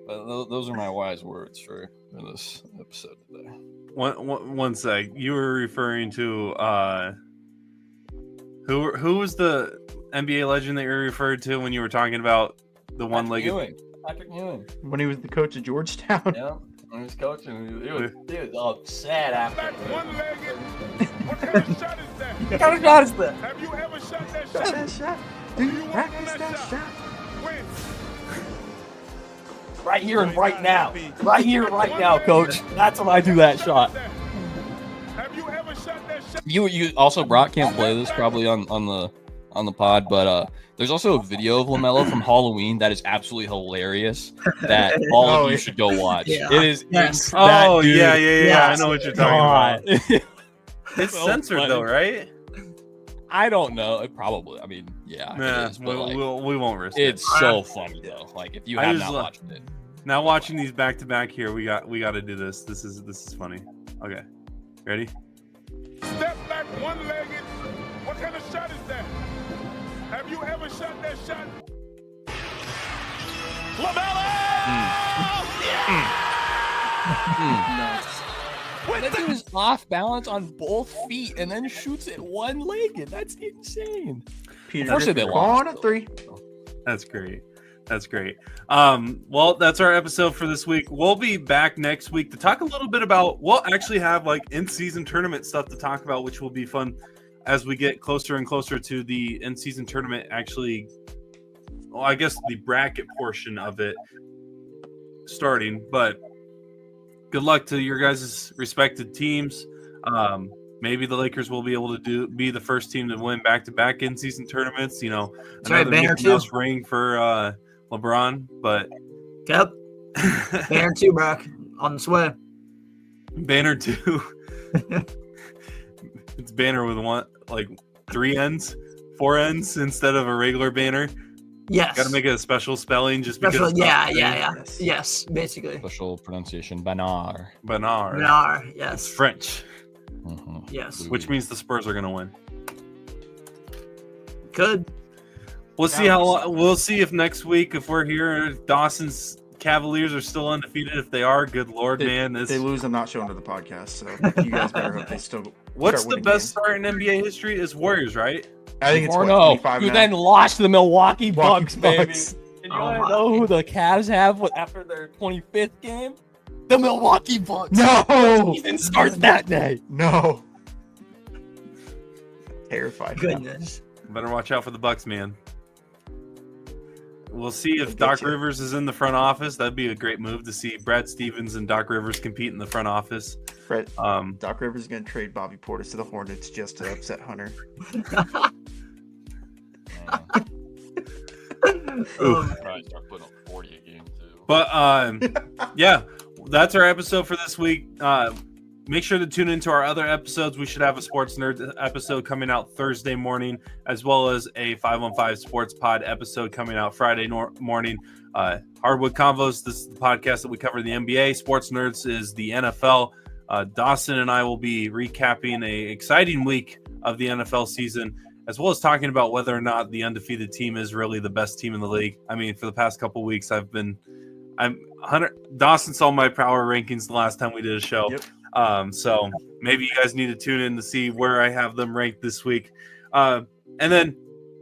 Speaker 2: But those are my wise words for this episode today.
Speaker 1: One sec. You were referring to who was the NBA legend that you referred to when you were talking about the one-legged?
Speaker 2: Patrick Ewing.
Speaker 3: When he was the coach of Georgetown.
Speaker 2: Yeah, when he was coaching, he was upset after.
Speaker 5: What kind of shot is that?
Speaker 2: What kind of shot is that?
Speaker 5: Have you ever shot that
Speaker 3: Shot
Speaker 5: shot?
Speaker 3: that shot. Do
Speaker 5: Do
Speaker 3: you
Speaker 5: you work
Speaker 3: practice
Speaker 5: on
Speaker 3: that
Speaker 5: that
Speaker 3: shot?
Speaker 5: When?
Speaker 2: Right here and right now. Right here, right now, coach. That's when I do that shot.
Speaker 5: Have you ever shot that shot?
Speaker 2: You also Brock can't play this probably on the pod, but there's also a video of LaMelo from Halloween that is absolutely hilarious that all of you should go watch.
Speaker 4: Yeah.
Speaker 2: It is
Speaker 4: Yes.
Speaker 1: Oh,
Speaker 2: dude,
Speaker 1: yeah. I
Speaker 4: Yes.
Speaker 1: know what you're talking about.
Speaker 2: God.
Speaker 1: It's
Speaker 2: So
Speaker 1: censored
Speaker 2: funny.
Speaker 1: though, right?
Speaker 2: I don't know. It probably. I mean, yeah,
Speaker 1: Nah,
Speaker 2: it is, but like,
Speaker 1: we won't risk it.
Speaker 2: it's so funny though. Like if you
Speaker 1: I
Speaker 2: have
Speaker 1: just
Speaker 2: not
Speaker 1: love-
Speaker 2: watched it,
Speaker 1: Now watching these back to back here, we got to do this. This is funny. Okay, ready?
Speaker 5: Step back one-legged. What kind of shot is that? Have you ever shot that shot?
Speaker 2: that dude is off balance on both feet and then shoots it one-legged. That's insane.
Speaker 3: Peter
Speaker 2: Unfortunately, they
Speaker 3: on
Speaker 2: lost.
Speaker 3: a 3.
Speaker 1: That's great. That's great. Well, that's our episode for this week. We'll be back next week to talk a little bit about. We'll actually have like in-season tournament stuff to talk about, which will be fun as we get closer and closer to the in-season tournament. Actually, well, I guess the bracket portion of it starting. But good luck to your guys' respected teams. Maybe the Lakers will be able to be the first team to win back-to-back in-season tournaments. You know,
Speaker 4: That's right, Banner
Speaker 1: Mickey
Speaker 4: too.
Speaker 1: Mouse ring for LeBron, but
Speaker 4: Yep. Banner 2, Brock. On this way.
Speaker 1: Banner 2. It's Banner with like 3 ends, 4 ends instead of a regular banner.
Speaker 4: Yes.
Speaker 1: Got to make it a special spelling just because.
Speaker 4: Special,
Speaker 1: it's not
Speaker 4: yeah,
Speaker 1: the
Speaker 4: yeah,
Speaker 1: same.
Speaker 4: yeah. Yes, basically.
Speaker 2: Special pronunciation, Banar.
Speaker 1: Banar.
Speaker 4: Nar,
Speaker 1: It's
Speaker 4: yes.
Speaker 1: French,
Speaker 4: Yes.
Speaker 1: which means the Spurs are going to win.
Speaker 4: Good.
Speaker 1: We'll see we'll see if next week, if we're here, if Dawson's Cavaliers are still undefeated. If they are, good Lord, man.
Speaker 3: If they lose, I'm not showing to the podcast. So you guys better hope they still.
Speaker 1: What's
Speaker 3: start
Speaker 1: the
Speaker 3: winning
Speaker 1: best
Speaker 3: games.
Speaker 1: start in NBA history is Warriors, right?
Speaker 3: I think it's
Speaker 2: 4-0. You then lost to the Milwaukee Bucks, baby.
Speaker 3: Bucks.
Speaker 2: And you
Speaker 4: Oh
Speaker 2: want
Speaker 4: my.
Speaker 2: to know who the Cavs have after their 25th game? The Milwaukee Bucks.
Speaker 3: No,
Speaker 2: Season starts that day.
Speaker 3: no. Terrified.
Speaker 4: Goodness.
Speaker 1: Better watch out for the Bucks, man. We'll see if
Speaker 3: get
Speaker 1: Doc
Speaker 3: you.
Speaker 1: Rivers is in the front office. That'd be a great move to see Brad Stevens and Doc Rivers compete in the front office.
Speaker 3: Fred,
Speaker 1: Um,
Speaker 3: Doc Rivers is going to trade Bobby Portis to the Hornets just to upset Hunter.
Speaker 2: Probably start putting up 40 a game too.
Speaker 1: but yeah, that's our episode for this week. Make sure to tune into our other episodes. We should have a Sports Nerd episode coming out Thursday morning, as well as a 515 Sports Pod episode coming out Friday morning. Hardwood Convos, this is the podcast that we cover the NBA. Sports Nerds is the NFL. Dawson and I will be recapping a exciting week of the NFL season, as well as talking about whether or not the undefeated team is really the best team in the league. I mean, for the past couple weeks, Dawson saw my power rankings the last time we did a show.
Speaker 3: Yep.
Speaker 1: So maybe you guys need to tune in to see where I have them ranked this week. And then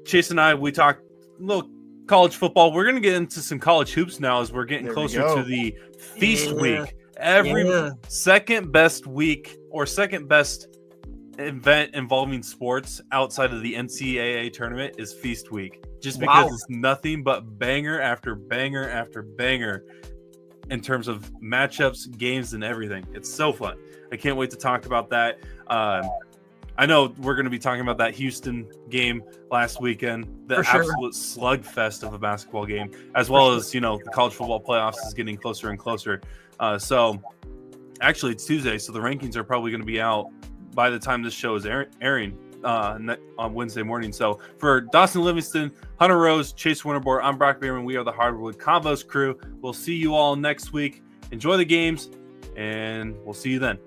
Speaker 1: Chase and I, we talked a little college football. We're going to get into some college hoops now as we're getting
Speaker 3: There we
Speaker 1: closer
Speaker 3: go.
Speaker 1: to the feast
Speaker 4: Yeah.
Speaker 1: week. Every
Speaker 4: Yeah.
Speaker 1: second best week or second best event involving sports outside of the NCAA tournament is feast week. Just because
Speaker 4: Wow.
Speaker 1: it's nothing but banger after banger after banger in terms of matchups, games, and everything. It's so fun. I can't wait to talk about that. I know we're going to be talking about that Houston game last weekend, the
Speaker 4: For sure.
Speaker 1: absolute slugfest of a basketball game, as well as, the college football playoffs is getting closer and closer. So actually it's Tuesday, so the rankings are probably going to be out by the time this show is airing on Wednesday morning. So for Dawson Livingston, Hunter Rose, Chase Winterbore, I'm Brock Bierman. We are the Hardwood Convos crew. We'll see you all next week. Enjoy the games, and we'll see you then.